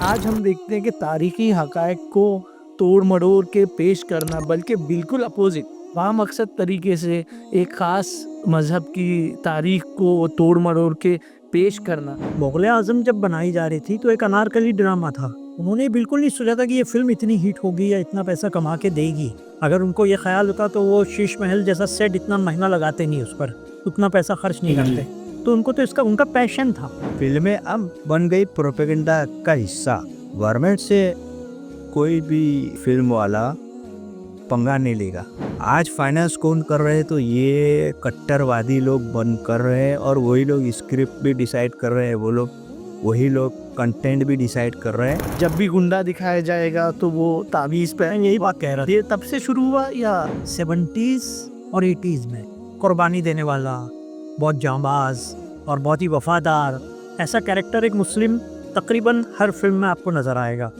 आज हम देखते हैं कि तारीखी हक़ाइक़ को तोड़-मरोड़ के पेश करना, बल्कि बिल्कुल अपोज़िट बामक़सद तरीके से एक ख़ास मज़हब की तारीख़ को तोड़-मरोड़ के पेश करना। मुग़ल आज़म जब बनाई जा रही थी तो एक अनारकली ड्रामा था। उन्होंने बिल्कुल नहीं सोचा था कि ये फ़िल्म इतनी हिट होगी या इतना पैसा कमा के देगी। अगर उनको ये ख़्याल होता तो वो शीश महल जैसा सेट इतना महँगा लगाते नहीं उस पर, उतना पैसा खर्च नहीं करते। तो उनको तो इसका उनका पैशन था। फिल्में अब बन गई प्रोपेगेंडा का हिस्सा। गवर्नमेंट से कोई भी फिल्म वाला पंगा नहीं लेगा। आज फाइनेंस कौन कर रहे हैं तो ये कट्टरवादी लोग बन कर रहे हैं और वही लोग स्क्रिप्ट भी डिसाइड कर रहे हैं, वो लोग वही लोग कंटेंट भी डिसाइड कर रहे हैं। जब भी गुंडा दिखाया जाएगा तो वो तावीज़ पे यही बात कह रहा था। ये तब से शुरू हुआ या 70s और 80s में कुर्बानी देने वाला, बहुत जांबाज और बहुत ही वफादार ऐसा कैरेक्टर एक मुस्लिम तकरीबन हर फिल्म में आपको नज़र आएगा।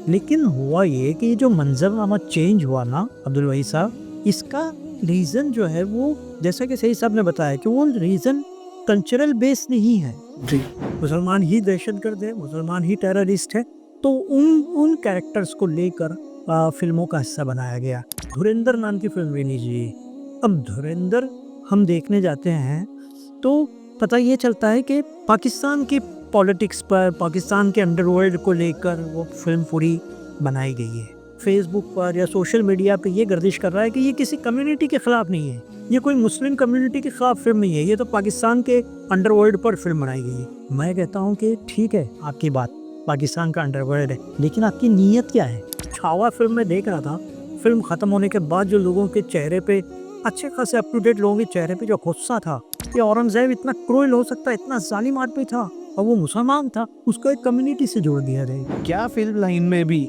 लेकिन हुआ ये कि जो मंजरनामा चेंज हुआ ना अब्दुल वही साहब, इसका रीज़न जो है वो जैसा कि सही साहब ने बताया कि वो रीज़न कल्चरल बेस नहीं है। जी, मुसलमान ही दहशतगर्द है, मुसलमान ही टेररिस्ट है, तो उन कैरेक्टर्स को लेकर फिल्मों का हिस्सा बनाया गया। धुरंधर नाम की फिल्म भी लीजिए। अब धुरंधर हम देखने जाते हैं तो पता ये चलता है कि पाकिस्तान की पॉलिटिक्स पर, पाकिस्तान के अंडरवर्ल्ड को लेकर वो फिल्म पूरी बनाई गई है। फेसबुक पर या सोशल मीडिया पे ये गर्दिश कर रहा है कि ये किसी कम्युनिटी के ख़िलाफ़ नहीं है, ये कोई मुस्लिम कम्युनिटी के ख़िलाफ़ फिल्म नहीं है, ये तो पाकिस्तान के अंडरवर्ल्ड पर फिल्म बनाई गई है। मैं कहता हूँ कि ठीक है आपकी बात, पाकिस्तान का अंडरवर्ल्ड है, लेकिन आपकी नीयत क्या है? छावा फिल्म में देख रहा था, फिल्म ख़त्म होने के बाद जो लोगों के चेहरे पे, अच्छे खासे अप टू डेट लोगों के चेहरे पे जो गुस्सा था कि औरंगज़ेब इतना क्रूएल हो सकता है, इतना ज़ालिम आदमी था और वो मुसलमान था, उसको एक कम्युनिटी से जोड़ दिया जाए। क्या फिल्म लाइन में भी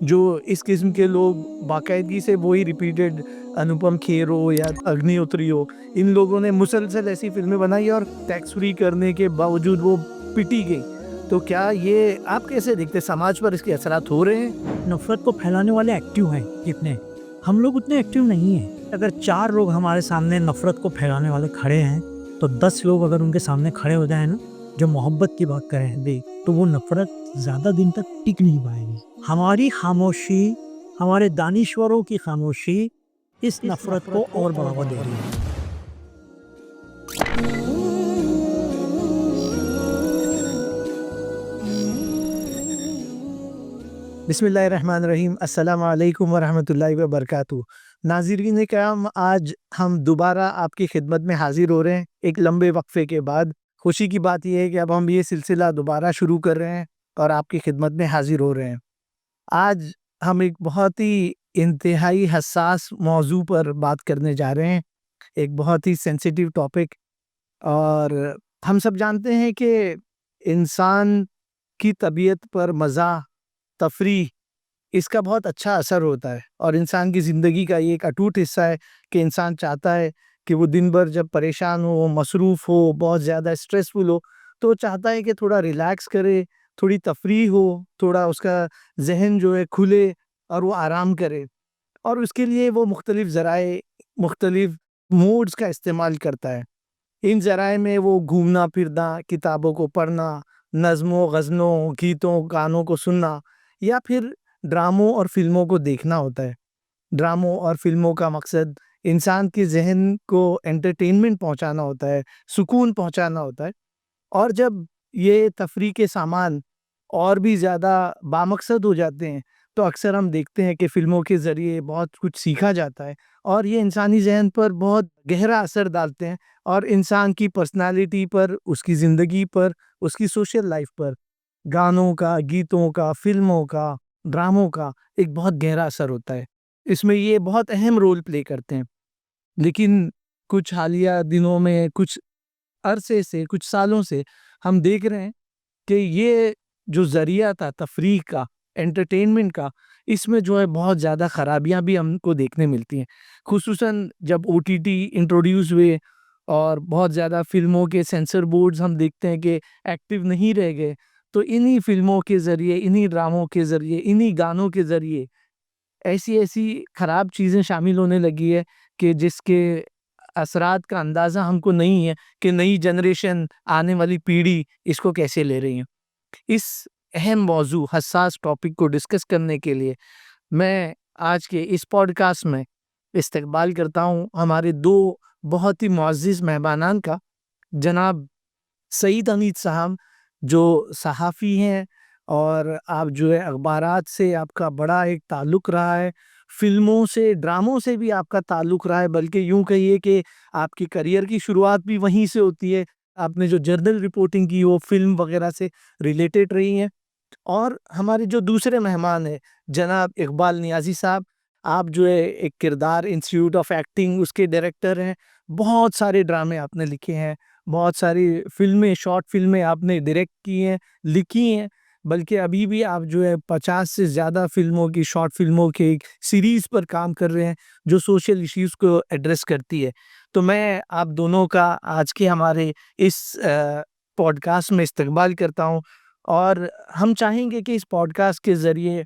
जो इस किस्म के लोग बाकायदगी से वही रिपीटेड अनुपम खेर हो या अग्निहोत्री हो, इन लोगों ने मुसलसल ऐसी फिल्में बनाई और टैक्स फ्री करने के बावजूद वो पिटी गई। तो क्या ये आप कैसे देखते, समाज पर इसके असरात हो रहे हैं? नफरत को फैलाने वाले एक्टिव हैं कितने, हम लोग उतने एक्टिव नहीं हैं। अगर 4 लोग हमारे सामने नफरत को फैलाने वाले खड़े हैं तो 10 लोग अगर उनके सामने खड़े हो जाए ना, जो मोहब्बत की बात करें दे, तो वो नफरत ज़्यादा दिन तक टिक नहीं पाएगी। हमारी खामोशी, हमारे दानिश्वरों की खामोशी इस नफरत को और बढ़ावा दे रही है। बिस्मिल्लाहिर्रहमानिर्रहीम, अस्सलामु अलैकुम वरहमतुल्लाहि वबरकातुहू। नाज़रीन किराम, आज हम दोबारा आपकी खिदमत में हाजिर हो रहे हैं एक लंबे वक्फे के बाद। खुशी की बात यह है कि अब हम ये सिलसिला दोबारा शुरू कर रहे हैं और आपकी खिदमत में हाजिर हो रहे हैं। आज हम एक बहुत ही इंतहाई हसास मौजू पर बात करने जा रहे हैं, एक बहुत ही सेंसिटिव टॉपिक। और हम सब जानते हैं कि इंसान की तबीयत पर मज़ा, तफरीह, इसका बहुत अच्छा असर होता है और इंसान की ज़िंदगी का ये एक अटूट हिस्सा है कि इंसान चाहता है कि वो दिन भर जब परेशान हो, मसरूफ़ हो, बहुत ज़्यादा स्ट्रेसफुल हो, तो वो चाहता है कि थोड़ा रिलैक्स करे, थोड़ी तफरीह हो, थोड़ा उसका ज़हन जो है खुले और वो आराम करे। और उसके लिए वो मुख्तलिफ़ ज़राए, मुख्तलिफ़ मोड्स का इस्तेमाल करता है। इन ज़राए में वो घूमना-फिरना, किताबों को पढ़ना, नज़्मों, ग़ज़लों, गीतों, गानों को सुनना या फिर ड्रामों और फ़िल्मों को देखना होता है। ड्रामों और फ़िल्मों का मकसद इंसान के ज़हन को एंटरटेनमेंट पहुँचाना होता है, सुकून पहुँचाना होता है। और जब ये तफरीह के सामान और भी ज़्यादा बामकसद हो जाते हैं, तो अक्सर हम देखते हैं कि फ़िल्मों के ज़रिए बहुत कुछ सीखा जाता है और ये इंसानी ज़हन पर बहुत गहरा असर डालते हैं और इंसान की पर्सनैलिटी पर, उसकी ज़िंदगी पर, उसकी सोशल लाइफ़ पर गानों का, गीतों का, फ़िल्मों का, ड्रामों का एक बहुत गहरा असर होता है। इसमें ये बहुत अहम रोल प्ले करते हैं। लेकिन कुछ हालिया दिनों में, कुछ अरसे से, कुछ सालों से हम देख रहे हैं कि ये जो ज़रिया था तफरीह का, एंटरटेनमेंट का, इसमें जो है बहुत ज़्यादा ख़राबियाँ भी हमको देखने मिलती हैं। ख़ुसूसन जब ओटीटी इंट्रोड्यूस हुए और बहुत ज़्यादा फ़िल्मों के सेंसर बोर्ड्स हम देखते हैं कि एक्टिव नहीं रह गए, तो इन्हीं फ़िल्मों के ज़रिए, इन्हीं ड्रामों के ज़रिए, इन्हीं गानों के ज़रिए ऐसी-ऐसी ख़राब चीज़ें शामिल होने लगी है कि जिसके असरात का अंदाज़ा हमको नहीं है कि नई जनरेशन, आने वाली पीढ़ी इसको कैसे ले रही है। इस अहम मौजू, हसास टॉपिक को डिस्कस करने के लिए मैं आज के इस पॉडकास्ट में इस्तकबाल करता हूँ हमारे 2 बहुत ही मुअज़्ज़िज़ मेहमानान का। जनाब सईद हमीद साहब, जो सहाफ़ी हैं और आप जो है अखबारात से आपका बड़ा एक ताल्लुक़ रहा है, फ़िल्मों से, ड्रामों से भी आपका ताल्लुक़ रहा है, बल्कि यूँ कहिए कि आपकी करियर की शुरुआत भी वहीं से होती है। आपने जो जर्नल रिपोर्टिंग की वो फ़िल्म वग़ैरह से रिलेटेड रही हैं। और हमारे जो दूसरे मेहमान हैं, जनाब इकबाल नियाज़ी साहब, आप जो है एक किरदार इंस्टीट्यूट ऑफ एक्टिंग उसके डायरेक्टर हैं। बहुत सारे ड्रामे आपने लिखे हैं, बहुत सारी फ़िल्में, शॉर्ट फ़िल्में आपने डायरेक्ट की हैं, लिखी हैं, बल्कि अभी भी आप जो है 50 से ज़्यादा फ़िल्मों की, शॉर्ट फ़िल्मों की एक सीरीज़ पर काम कर रहे हैं, जो सोशल इश्यूज़ को एड्रेस करती है। तो मैं आप दोनों का आज के हमारे इस पॉडकास्ट में इस्तकबाल करता हूँ और हम चाहेंगे कि इस पॉडकास्ट के ज़रिए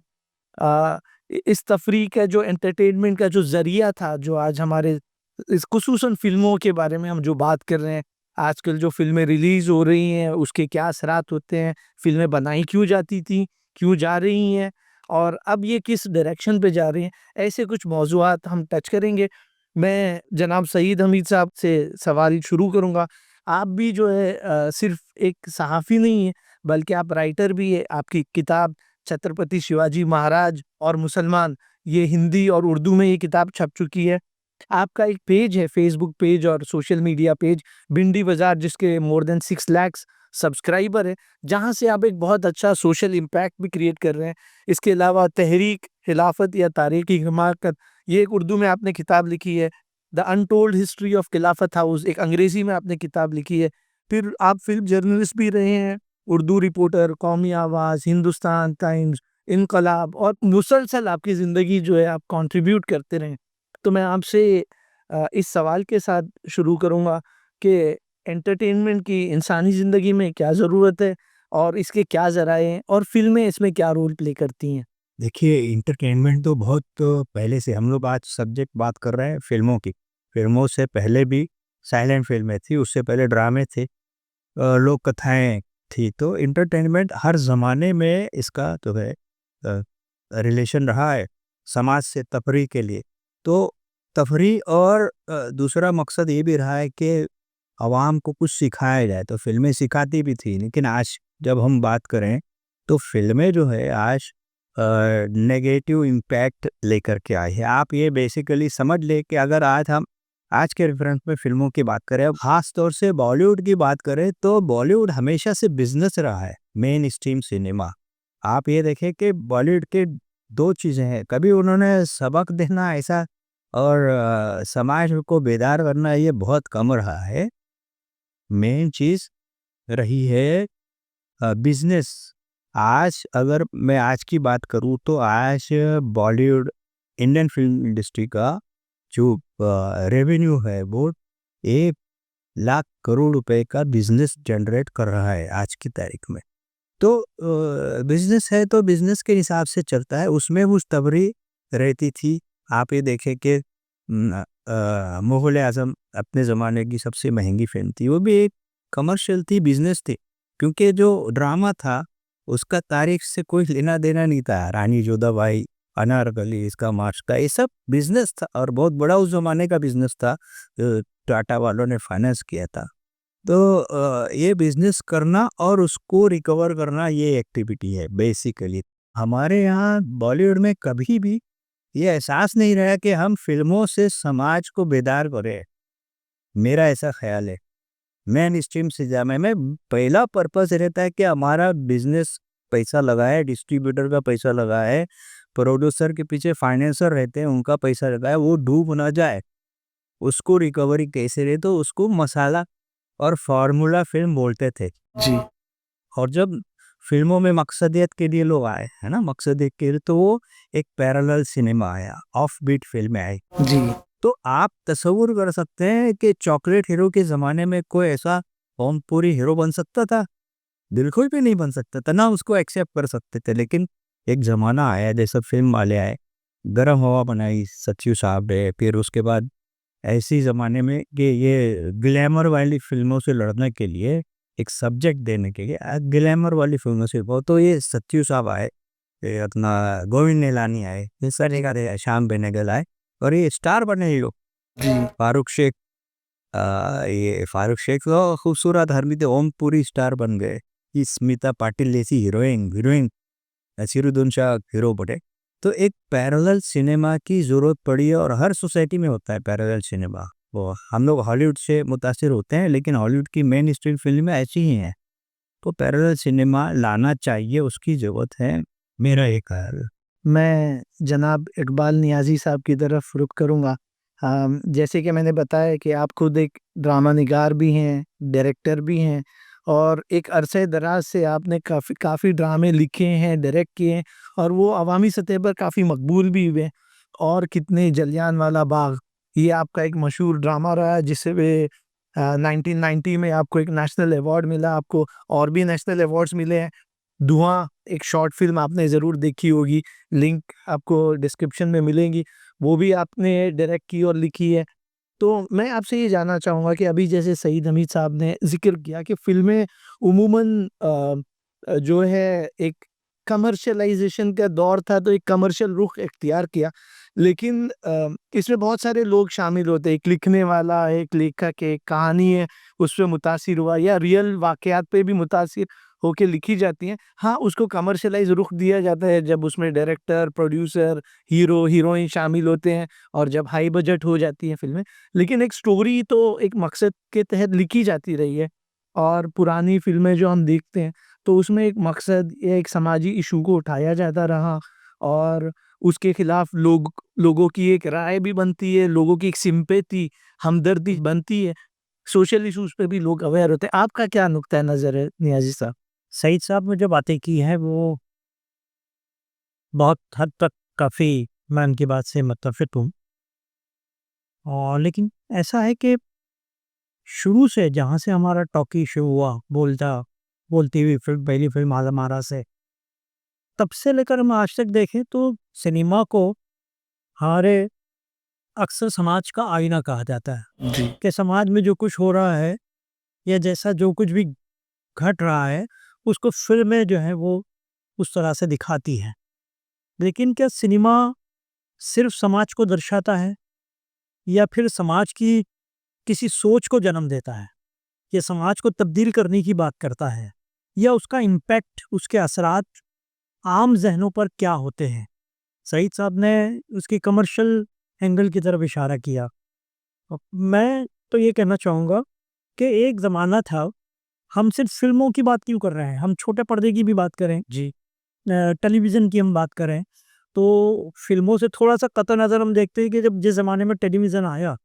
इस तफरीह का जो एंटरटेनमेंट का जो ज़रिया था, जो आज हमारे इस खुसूसन फ़िल्मों के बारे में हम जो बात कर रहे हैं, आजकल जो फ़िल्में रिलीज़ हो रही हैं, उसके क्या असरात होते हैं, फ़िल्में बनाई क्यों जाती थीं, क्यों जा रही हैं और अब ये किस डायरेक्शन पे जा रही हैं, ऐसे कुछ मौज़ूआत हम टच करेंगे। मैं जनाब सईद हमीद साहब से सवाल शुरू करूँगा। आप भी जो है सिर्फ़ एक सहाफ़ी नहीं हैं, बल्कि आप राइटर भी हैं। आपकी किताब छत्रपति शिवाजी महाराज और मुसलमान, ये हिंदी और उर्दू में ये किताब छप चुकी है। आपका एक पेज है, फ़ेसबुक पेज और सोशल मीडिया पेज भिंडी बाज़ार, जिसके मोर देन 6 लाख सब्सक्राइबर हैं, जहाँ से आप एक बहुत अच्छा सोशल इम्पैक्ट भी क्रिएट कर रहे हैं। इसके अलावा तहरीक खिलाफत या तारीख़ हिमाकत, ये एक उर्दू में आपने किताब लिखी है। द अनटोल्ड हिस्ट्री ऑफ खिलाफत हाउस, एक अंग्रेज़ी में आपने किताब लिखी है। फिर आप फ़िल्म जर्नलिस्ट भी रहे हैं, उर्दू रिपोर्टर, कौमी आवाज़, हिंदुस्तान टाइम्स, इनकलाब और मुसलसल आपकी ज़िंदगी जो है आप कंट्रीब्यूट करते रहे। तो मैं आपसे इस सवाल के साथ शुरू करूँगा कि एंटरटेनमेंट की इंसानी ज़िंदगी में क्या ज़रूरत है और इसके क्या ज़राए हैं और फ़िल्में इसमें क्या रोल प्ले करती हैं? देखिए, एंटरटेनमेंट तो बहुत पहले से हम लोग आज सब्जेक्ट बात कर रहे हैं फ़िल्मों की। फ़िल्मों से पहले भी साइलेंट फ़िल्में थी, उससे पहले ड्रामे थे, लोक कथाएँ थी। तो एंटरटेनमेंट हर ज़माने में इसका जो है अ, रिलेशन रहा है समाज से तफरीह के लिए। तो तफरीह और दूसरा मकसद ये भी रहा है कि आवाम को कुछ सिखाया जाए, तो फ़िल्में सिखाती भी थी। लेकिन आज जब हम बात करें, तो फ़िल्में जो है आज नेगेटिव इम्पैक्ट लेकर के आई है। आप ये बेसिकली समझ लें कि अगर आज हम आज के रेफरेंस में फ़िल्मों की बात करें, ख़ास तौर से बॉलीवुड की बात करें, तो बॉलीवुड हमेशा से बिज़नेस रहा है, मेन स्ट्रीम सिनेमा। आप ये देखें कि बॉलीवुड के 2 चीज़ें हैं, कभी उन्होंने सबक देना ऐसा और समाज को बेदार करना, ये बहुत कम रहा है। मेन चीज़ रही है बिज़नेस। आज अगर मैं आज की बात करूँ, तो आज बॉलीवुड, इंडियन फ़िल्म इंडस्ट्री का जो रेवेन्यू है, वो 1 लाख करोड़ रुपए का बिज़नेस जनरेट कर रहा है आज की तारीख में। तो बिज़नेस है तो बिज़नेस के हिसाब से चलता है, उसमें खुशखबरी रहती थी। आप ये देखें कि मुग़ल-ए-आज़म अपने ज़माने की सबसे महँगी फ़िल्म थी, वो भी एक कमर्शियल थी, बिज़नेस थी। क्योंकि जो ड्रामा था, उसका तारीख से कोई लेना-देना नहीं था। रानी जोधाबाई, अनारकली, इसका मार्क्स का, ये सब बिज़नेस था और बहुत बड़ा उस ज़माने का बिज़नेस था। टाटा वालों ने फाइनेंस किया था। तो ये बिज़नेस करना और उसको रिकवर करना, ये एक्टिविटी है बेसिकली। हमारे यहाँ बॉलीवुड में कभी भी ये एहसास नहीं रहा कि हम फ़िल्मों से समाज को बेदार करें, मेरा ऐसा ख़्याल है। मेन स्ट्रीम सिनेमा में पहला पर्पस रहता है कि हमारा बिज़नेस पैसा लगाए, डिस्ट्रीब्यूटर का पैसा लगाए, प्रोड्यूसर के पीछे फाइनेंसर रहते हैं, उनका पैसा लगाए, वो डूब ना जाए। उसको रिकवरी कैसे रहे, तो उसको मसाला और फ़ॉर्मूला फ़िल्म बोलते थे। जी, और जब फ़िल्मों में मकसदियत के लिए लोग आए, है ना? मकसदियत के लिए, तो वो एक पैरेलल सिनेमा आया, ऑफ बीट फ़िल्में आई। जी, तो आप तसव्वुर कर सकते हैं कि चॉकलेट हीरो के ज़माने में कोई ऐसा ओमपुरी हीरो बन सकता था? बिल्कुल भी नहीं बन सकता था, ना उसको एक्सेप्ट कर सकते थे। लेकिन एक ज़माना आया, जैसे फ़िल्म वाले आए, गरम हवा बनाई सचिव साहब ने, फिर उसके बाद ऐसी ज़माने में कि ये ग्लैमर वाली फ़िल्मों से लड़ने के लिए एक सब्जेक्ट देने के लिए ग्लैमर वाली फिल्मों से वो तो ये सत्यू साहब आए, ये अपना गोविंद निलानी आए, ये सारे का श्याम बेनेगल आए और ये स्टार बने ये लोग। फारूक शेख, ये फारूक शेख तो खूबसूरत हरमी थे, ओम पुरी स्टार बन गए। ये स्मिता पाटिल जैसी heroine heroine Naseeruddin Shah hero बने। तो एक पैरेलल सिनेमा की ज़रूरत पड़ी है और हर सोसाइटी में होता है पैरेलल सिनेमा। वो हम लोग हॉलीवुड से मुतासिर होते हैं लेकिन हॉलीवुड की मेन स्ट्रीम फिल्में ऐसी ही हैं, तो पैरेलल सिनेमा लाना चाहिए, उसकी ज़रूरत है, मेरा ये ख्याल है। मैं जनाब इकबाल नियाज़ी साहब की तरफ रुख करूँगा। जैसे कि मैंने बताया कि आप खुद एक ड्रामा निगार भी हैं, डायरेक्टर भी हैं और एक अरसे दराज से आपने काफ़ी ड्रामे लिखे हैं, डायरेक्ट किए हैं और वो अवामी सतह पर काफ़ी मकबूल भी हुए। और कितने, जलियांवाला बाग, ये आपका एक मशहूर ड्रामा रहा है जिससे 1990 में आपको एक नेशनल अवार्ड मिला, आपको और भी नेशनल अवार्ड्स मिले हैं। धुआं एक शॉर्ट फिल्म आपने ज़रूर देखी होगी, लिंक आपको डिस्क्रिप्शन में मिलेंगी, वो भी आपने डायरेक्ट की और लिखी है। तो मैं आपसे ये जानना चाहूँगा कि अभी जैसे सईद हमीद साहब ने ज़िक्र किया कि फ़िल्में उमूमन जो है एक कमर्शियलाइज़ेशन का दौर था, तो एक कमर्शियल रुख इख्तियार किया। लेकिन इसमें बहुत सारे लोग शामिल होते हैं, एक लिखने वाला, एक लेखक, एक कहानी है, उसपे मुतासिर हुआ या रियल वाक़यात पे भी मुतासिर होके लिखी जाती हैं। हाँ, उसको कमर्शियलाइज़ रुख दिया जाता है जब उसमें डायरेक्टर, प्रोड्यूसर, हीरो, हीरोइन शामिल होते हैं और जब हाई बजट हो जाती हैं फ़िल्में। लेकिन एक स्टोरी तो एक मकसद के तहत लिखी जाती रही है और पुरानी फ़िल्में जो हम देखते हैं, तो उसमें एक मकसद या एक समाजी इश्यू को उठाया जाता रहा और उसके खिलाफ लोगों की एक राय भी बनती है, लोगों की एक सिम्पैथी, हमदर्दी बनती है। सोशल इश्यूज़ पे भी लोग अवेयर होते हैं। आपका क्या नुक्ता नज़र है नियाज़ी साहब? सईद साहब ने जो बातें की हैं वो बहुत हद तक काफ़ी मैं उनकी बात से मुत्तफ़िक हूँ। और लेकिन ऐसा है कि शुरू से जहाँ से हमारा टॉकी शो हुआ, बोलती हुई फ़िल्म, पहली फ़िल्म आलम आरा से, तब से लेकर हम आज तक देखें तो सिनेमा को हमारे अक्सर समाज का आईना कहा जाता है। जी। कि समाज में जो कुछ हो रहा है या जैसा जो कुछ भी घट रहा है, उसको फ़िल्में जो हैं वो उस तरह से दिखाती हैं। लेकिन क्या सिनेमा सिर्फ़ समाज को दर्शाता है या फिर समाज की किसी सोच को जन्म देता है? ये समाज को तब्दील करने की बात करता है या उसका इम्पैक्ट, उसके असरात आम ज़हनों पर क्या होते हैं? सईद साहब ने उसकी कमर्शियल एंगल की तरफ इशारा किया। मैं तो ये कहना चाहूँगा कि एक ज़माना था, हम सिर्फ़ फ़िल्मों की बात क्यों कर रहे हैं, हम छोटे पर्दे की भी बात करें, जी। टेलीविज़न की हम बात करें, तो फ़िल्मों से थोड़ा-सा कतई नज़र हम देखते हैं कि जब जिस ज़माने में टेलीविज़न आया,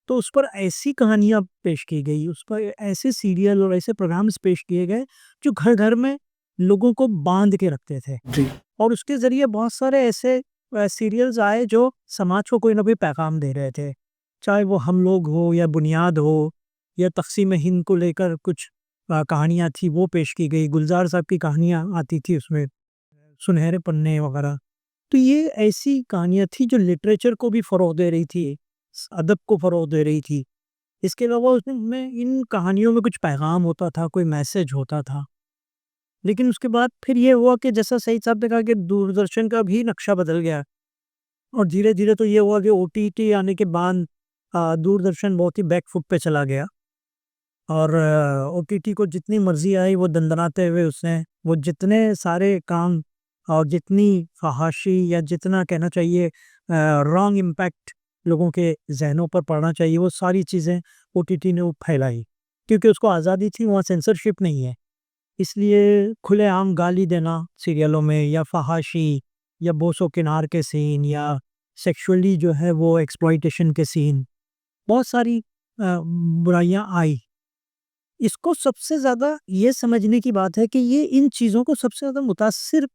तो उस पर ऐसी कहानियाँ पेश की गई, उस पर ऐसे सीरियल और ऐसे प्रोग्राम्स पेश किए गए, जो घर-घर में लोगों को बाँध के रखते थे। जी। और उसके ज़रिए बहुत सारे ऐसे सीरियल्स आए जो समाज को कोई ना कोई पैगाम दे रहे थे। चाहे वो हम लोग हो या बुनियाद हो या तक़सीम-ए-हिंद को लेकर कुछ कहानियाँ थी वो पेश की गई। गुलज़ार साहब की कहानियाँ आती थी उसमें, सुनहरे पन्ने वग़ैरह। तो ये ऐसी कहानियाँ थी जो लिटरेचर को भी फ़रोग़ दे रही थी, अदब को फ़रोग़ दे रही थी। इसके अलावा उसमें इन कहानियों में कुछ पैगाम होता था, कोई मैसेज होता था। लेकिन उसके बाद फिर ये हुआ कि जैसा सईद साहब ने कहा कि दूरदर्शन का भी नक्शा बदल गया और धीरे-धीरे तो ये हुआ कि ओटीटी आने के बाद दूरदर्शन बहुत ही बैक फुट पे चला गया और ओटीटी को जितनी मर्ज़ी आई वो दंदनाते हुए उसने वो जितने सारे काम और जितनी फ़हाशी या जितना कहना चाहिए रॉन्ग इम्पैक्ट लोगों के ज़हनों पर पड़ना चाहिए, वो सारी चीज़ें ओटीटी ने वो फैलाई। क्योंकि उसको आज़ादी थी, वहाँ सेंसरशिप नहीं है। इसलिए खुलेआम गाली देना सीरियलों में या फ़हाशी या बोसो-किनार के सीन या सेक्सुअली जो है वो एक्सप्लॉइटेशन के सीन, बहुत सारी बुराइयाँ आई। इसको सबसे ज़्यादा ये समझने की बात है कि ये इन चीज़ों को सबसे ज़्यादा मुतासिर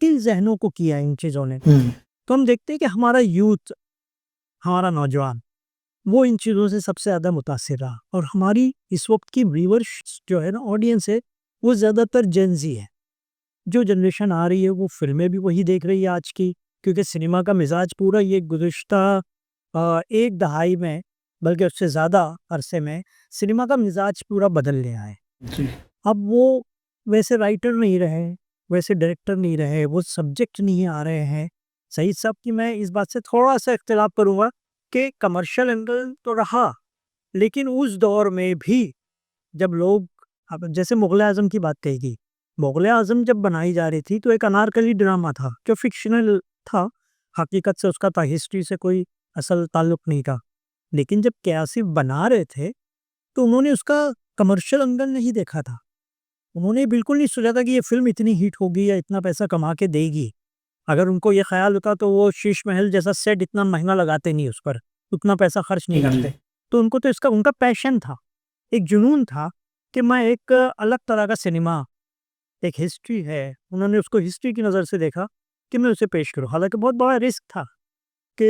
किन ज़हनों को किया है इन चीज़ों ने। तो हम देखते हैं कि हमारा यूथ, हमारा नौजवान, वो इन चीज़ों से सबसे ज़्यादा मुतासिर रहा और हमारी इस वक़्त की व्यूअर्स जो है ना, ऑडियंस है, वो ज़्यादातर जेन ज़ी है। जो जनरेशन आ रही है वो फ़िल्में भी वही देख रही है आज की, क्योंकि सिनेमा का मिज़ाज पूरा ये गुज़िश्ता एक दहाई में, बल्कि उससे ज़्यादा अरसे में सिनेमा का मिज़ाज पूरा बदल गया है। जी। अब वो वैसे राइटर नहीं रहे, वैसे डायरेक्टर नहीं रहे, वो सब्जेक्ट नहीं आ रहे हैं। सईद साहब की मैं इस बात से थोड़ा-सा इख्तिलाफ करूँगा कि कमर्शियल एंगल तो रहा, लेकिन उस दौर में भी जब लोग, अब जैसे मुग़ल आज़म की बात कही गई, मुग़ल आज़म जब बनाई जा रही थी तो एक अनारकली ड्रामा था जो फ़िक्शनल था, हकीकत से उसका हिस्ट्री से कोई असल ताल्लुक नहीं था। लेकिन जब कयासी बना रहे थे तो उन्होंने उसका कमर्शियल एंगल नहीं देखा था। उन्होंने बिल्कुल नहीं सोचा था कि ये फ़िल्म इतनी हिट होगी या इतना पैसा कमा के देगी। अगर उनको ये ख़्याल होता तो वो शीश महल जैसा सेट इतना महँगा लगाते नहीं उस पर, उतना पैसा खर्च नहीं करते। तो उनको तो इसका उनका पैशन था, एक जुनून था कि मैं एक अलग तरह का सिनेमा, एक हिस्ट्री है, उन्होंने उसको हिस्ट्री की नज़र से देखा कि मैं उसे पेश करूँ। हालाँकि बहुत बड़ा रिस्क था कि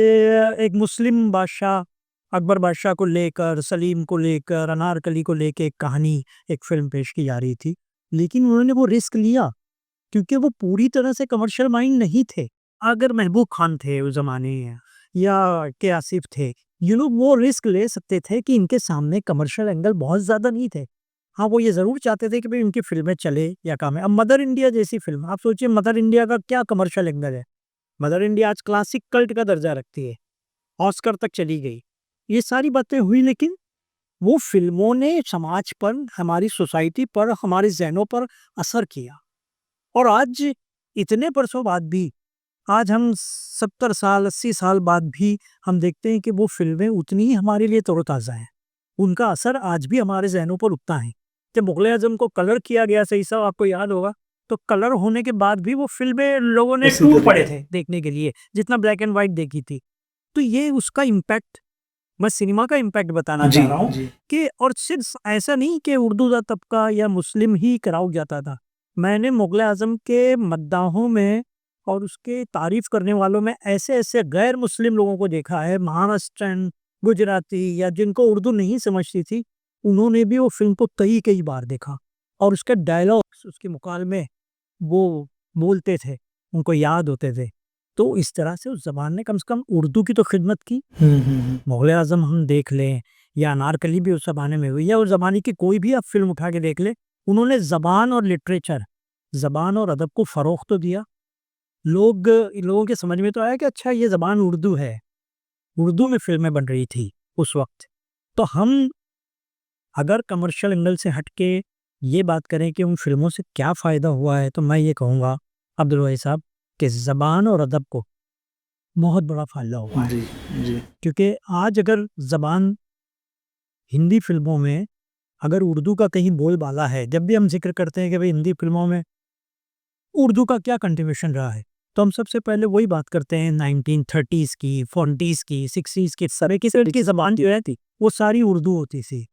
एक मुस्लिम बादशाह, अकबर बादशाह को लेकर, सलीम को लेकर, अनारकली को लेके एक कहानी, एक फ़िल्म पेश की जा रही थी। लेकिन उन्होंने वो रिस्क लिया क्योंकि वो पूरी तरह से कमर्शियल माइंड नहीं थे। अगर महबूब खान थे उस ज़माने या के आसिफ थे, ये लोग वो रिस्क ले सकते थे कि इनके सामने कमर्शियल एंगल बहुत ज़्यादा नहीं थे। हाँ, वो ये ज़रूर चाहते थे कि भई उनकी फ़िल्में चले या काम है। अब मदर इंडिया जैसी फ़िल्म, आप सोचिए मदर इंडिया का क्या कमर्शियल एंगल है। मदर इंडिया आज क्लासिक कल्ट का दर्जा रखती है, ऑस्कर तक चली गई। ये सारी बातें हुई, लेकिन वो फ़िल्मों ने समाज पर, हमारी सोसाइटी पर, हमारे ज़हनों पर असर किया। और आज इतने बरसों बाद भी, आज हम 70 साल, 80 साल बाद भी हम देखते हैं कि वो फ़िल्में उतनी ही हमारे लिए तरोताज़ा हैं। उनका असर आज भी हमारे ज़हनों पर उतना है। जब मुग़ल-ए-आज़म को कलर किया गया, सही साहब आपको याद होगा, तो कलर होने के बाद भी वो फ़िल्में लोगों ने उसी टूट तरीके पड़े थे देखने के लिए, जितना ब्लैक एंड व्हाइट देखी थी। तो ये उसका इम्पैक्ट, मैं सिनेमा का इम्पैक्ट बताना चाह रहा हूँ कि, और सिर्फ ऐसा नहीं कि उर्दू दा तबका या मुस्लिम ही क्राउड जाता था। मैंने मुग़ल आज़म के मद्दाहों में और उसके तारीफ़ करने वालों में ऐसे-ऐसे गैर मुस्लिम लोगों को देखा है, महाराष्ट्रन, गुजराती या जिनको उर्दू नहीं समझती थी, उन्होंने भी वो फ़िल्म को कई-कई बार देखा और उसके डायलॉग्स, उसके मुकालमे वो बोलते थे, उनको याद होते थे। तो इस तरह से उस ज़बान ने कम से कम उर्दू की तो खिदमत की। मुग़ल आज़म हम देख लें या अनारकली भी उस ज़माने में हुई, या उस ज़माने की कोई भी आप फ़िल्म उठा के देख लें, उन्होंने ज़बान और लिटरेचर, ज़बान और अदब को फ़रोग़ तो दिया। लोगों के समझ में तो आया कि अच्छा ये ज़बान उर्दू है। उर्दू में फ़िल्में बन रही थी उस वक़्त। तो हम अगर कमर्शियल एंगल से हट के ये बात करें कि उन फ़िल्मों से क्या फ़ायदा हुआ है, तो मैं ये कहूँगा अब्दुल वहाई साहब कि ज़बान और अदब को बहुत बड़ा फ़ायदा हुआ है। जी, जी। क्योंकि आज अगर ज़बान, हिंदी फ़िल्मों में अगर उर्दू का कहीं बोलबाला है, जब भी हम ज़िक्र करते हैं कि भई हिंदी फ़िल्मों में उर्दू का क्या कंट्रीब्यूशन रहा है, तो हम सबसे पहले वही बात करते हैं 1930s की, 40s की, 60s की, सारे की की ज़बान जो है थी, वो सारी उर्दू होती थी।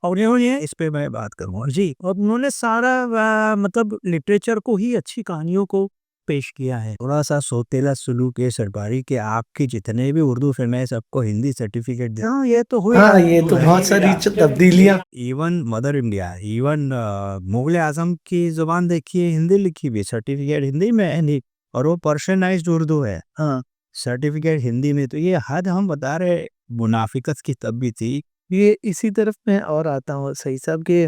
और उन्होंने, इस पे मैं बात करूँगा। जी, और उन्होंने सारा मतलब लिटरेचर को ही, अच्छी कहानियों को पेश किया है। थोड़ा-सा सौतेला सुलूक है सरकारी कि आपकी जितने भी उर्दू फ़िल्में हैं सबको हिंदी सर्टिफ़िकेट दे। हाँ, ये तो हुई। हाँ, ये तो बहुत सारी तब्दीलियाँ। Even Mother India, even Mughal Azam की ज़ुबान देखिए, हिंदी लिखी हुई है, सर्टिफ़िकेट हिंदी में है नहीं, और वो पर्शियनाइज़्ड उर्दू है। हाँ, सर्टिफ़िकेट हिंदी में, तो ये हद हम बता रहे मुनाफ़िकत की तब भी थी। ये इसी तरफ मैं और आता हूँ सही साहब कि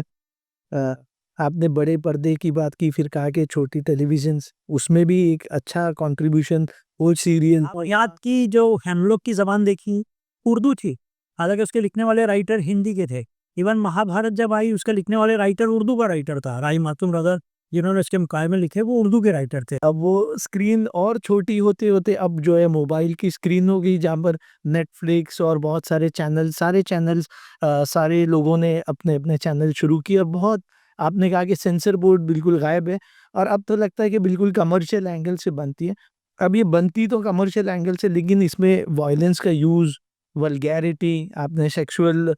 अ, आपने बड़े पर्दे की बात की, फिर कहा कि छोटी टेलीविज़न्स, उसमें भी एक अच्छा कंट्रीब्यूशन, वो सीरियल। और यहाँ की जो हम लोग की ज़बान देखी, उर्दू थी। हालाँकि उसके लिखने वाले राइटर हिंदी के थे। इवन महाभारत जब आई, उसका लिखने वाले राइटर उर्दू का राइटर था। राई मासूम रज़ा, जिन्होंने उसके मुकाबले लिखे, वो उर्दू के राइटर थे। अब वो स्क्रीन और छोटी होते-होते अब जो है मोबाइल की स्क्रीन हो गई, जहाँ पर नेटफ्लिक्स और बहुत सारे चैनल्स, सारे लोगों ने अपने-अपने चैनल शुरू किए। अब बहुत, आपने कहा कि सेंसर बोर्ड बिल्कुल गायब है और अब तो लगता है कि बिल्कुल कमर्शियल एंगल से बनती है। अब ये बनती तो कमर्शियल एंगल से, लेकिन इसमें वॉयलेंस का यूज़, वल्गैरिटी, आपने सेक्सुअल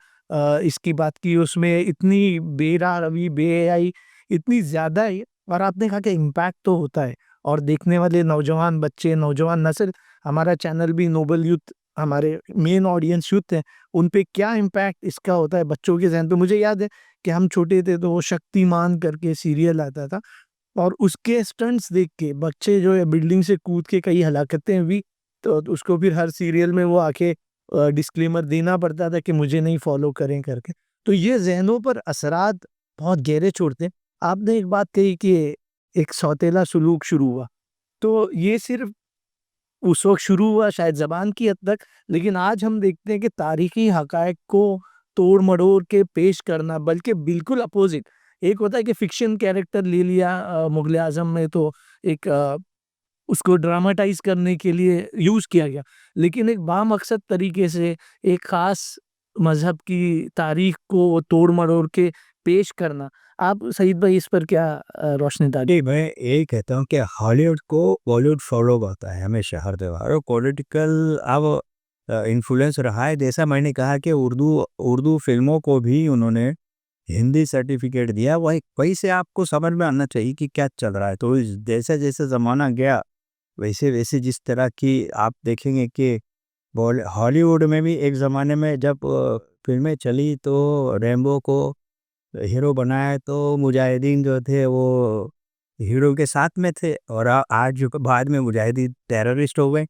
इसकी बात की, उसमें इतनी बेरहमी, बेहयाई इतनी ज़्यादा है। और आपने कहा कि इम्पैक्ट तो होता है और देखने वाले नौजवान बच्चे, नौजवान नस्ल, हमारा चैनल भी नोबल यूथ, हमारे मेन ऑडियंस यूथ हैं, उन पे क्या इम्पैक्ट इसका होता है बच्चों के ज़हन पे। मुझे याद है कि हम छोटे थे तो वो शक्तिमान करके सीरियल आता था और उसके स्टंट्स देख के बच्चे जो है बिल्डिंग से कूद के कई हलाकतें हुई, तो उसको फिर हर सीरियल में वो आके डिस्क्लेमर देना पड़ता था कि मुझे नहीं फॉलो करें करके। तो ये ज़हनों पर असरात बहुत गहरे छोड़ते हैं। आपने एक बात कही कि एक सौतेला सुलूक शुरू हुआ, तो ये सिर्फ़ उस वक़्त शुरू हुआ शायद ज़बान की हद तक, लेकिन आज हम देखते हैं कि तारीख़ी हक़ाइक़ को तोड़-मरोड़ के पेश करना, बल्कि बिल्कुल अपोज़िट। एक होता है कि फ़िक्शन कैरेक्टर ले लिया मुग़ल-ए-आज़म में तो एक उसको ड्रामाटाइज़ करने के लिए यूज़ किया गया। लेकिन एक बामकसद तरीके से एक ख़ास मज़हब की तारीख़ को तोड़-मरोड़ के पेश करना, आप सईद भाई इस पर क्या रोशनी डालें? जी, मैं यही कहता हूँ कि हॉलीवुड को बॉलीवुड फ़ॉलो करता है हमेशा हर त्योहार और पॉलिटिकल अब इन्फ्लुएंस रहा है। जैसा मैंने कहा कि उर्दू उर्दू फ़िल्मों को भी उन्होंने हिंदी सर्टिफ़िकेट दिया, वही वहीं से आपको समझ में आना चाहिए कि क्या चल रहा है। तो जैसे-जैसे ज़माना गया, वैसे-वैसे जिस तरह की आप देखेंगे कि हॉलीवुड में भी एक ज़माने में जब फ़िल्में चली तो रैम्बो को हीरो बनाया तो मुजाहिदीन जो थे वो हीरो के साथ में थे और आज जो बाद में मुजाहिदीन टेररिस्ट हो गए।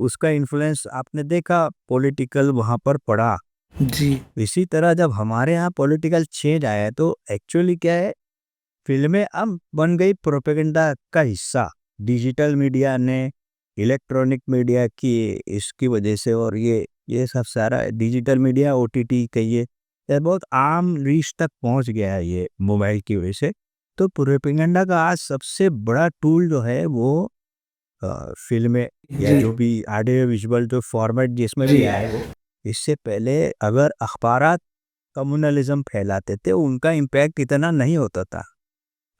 उसका इन्फ्लुएंस आपने देखा पॉलिटिकल वहाँ पर पड़ा। जी। इसी तरह जब हमारे यहाँ पॉलिटिकल चेंज आया है तो एक्चुअली क्या है, फ़िल्में अब बन गई प्रोपेगेंडा का हिस्सा। डिजिटल मीडिया ने, इलेक्ट्रॉनिक मीडिया की इसकी वजह से और ये सब सारा डिजिटल मीडिया ओटीटी कहिए, ये बहुत आम रीच तक पहुंच गया है ये मोबाइल की वजह से। तो प्रोपेगेंडा का आज सबसे बड़ा टूल जो है वो फ़िल्में या जी। जो भी ऑडियो विजुअल जो फॉर्मेट जिसमें भी आए वो। इससे पहले अगर अखबारात कम्युनलिज़्म फैलाते थे, उनका इम्पैक्ट इतना नहीं होता था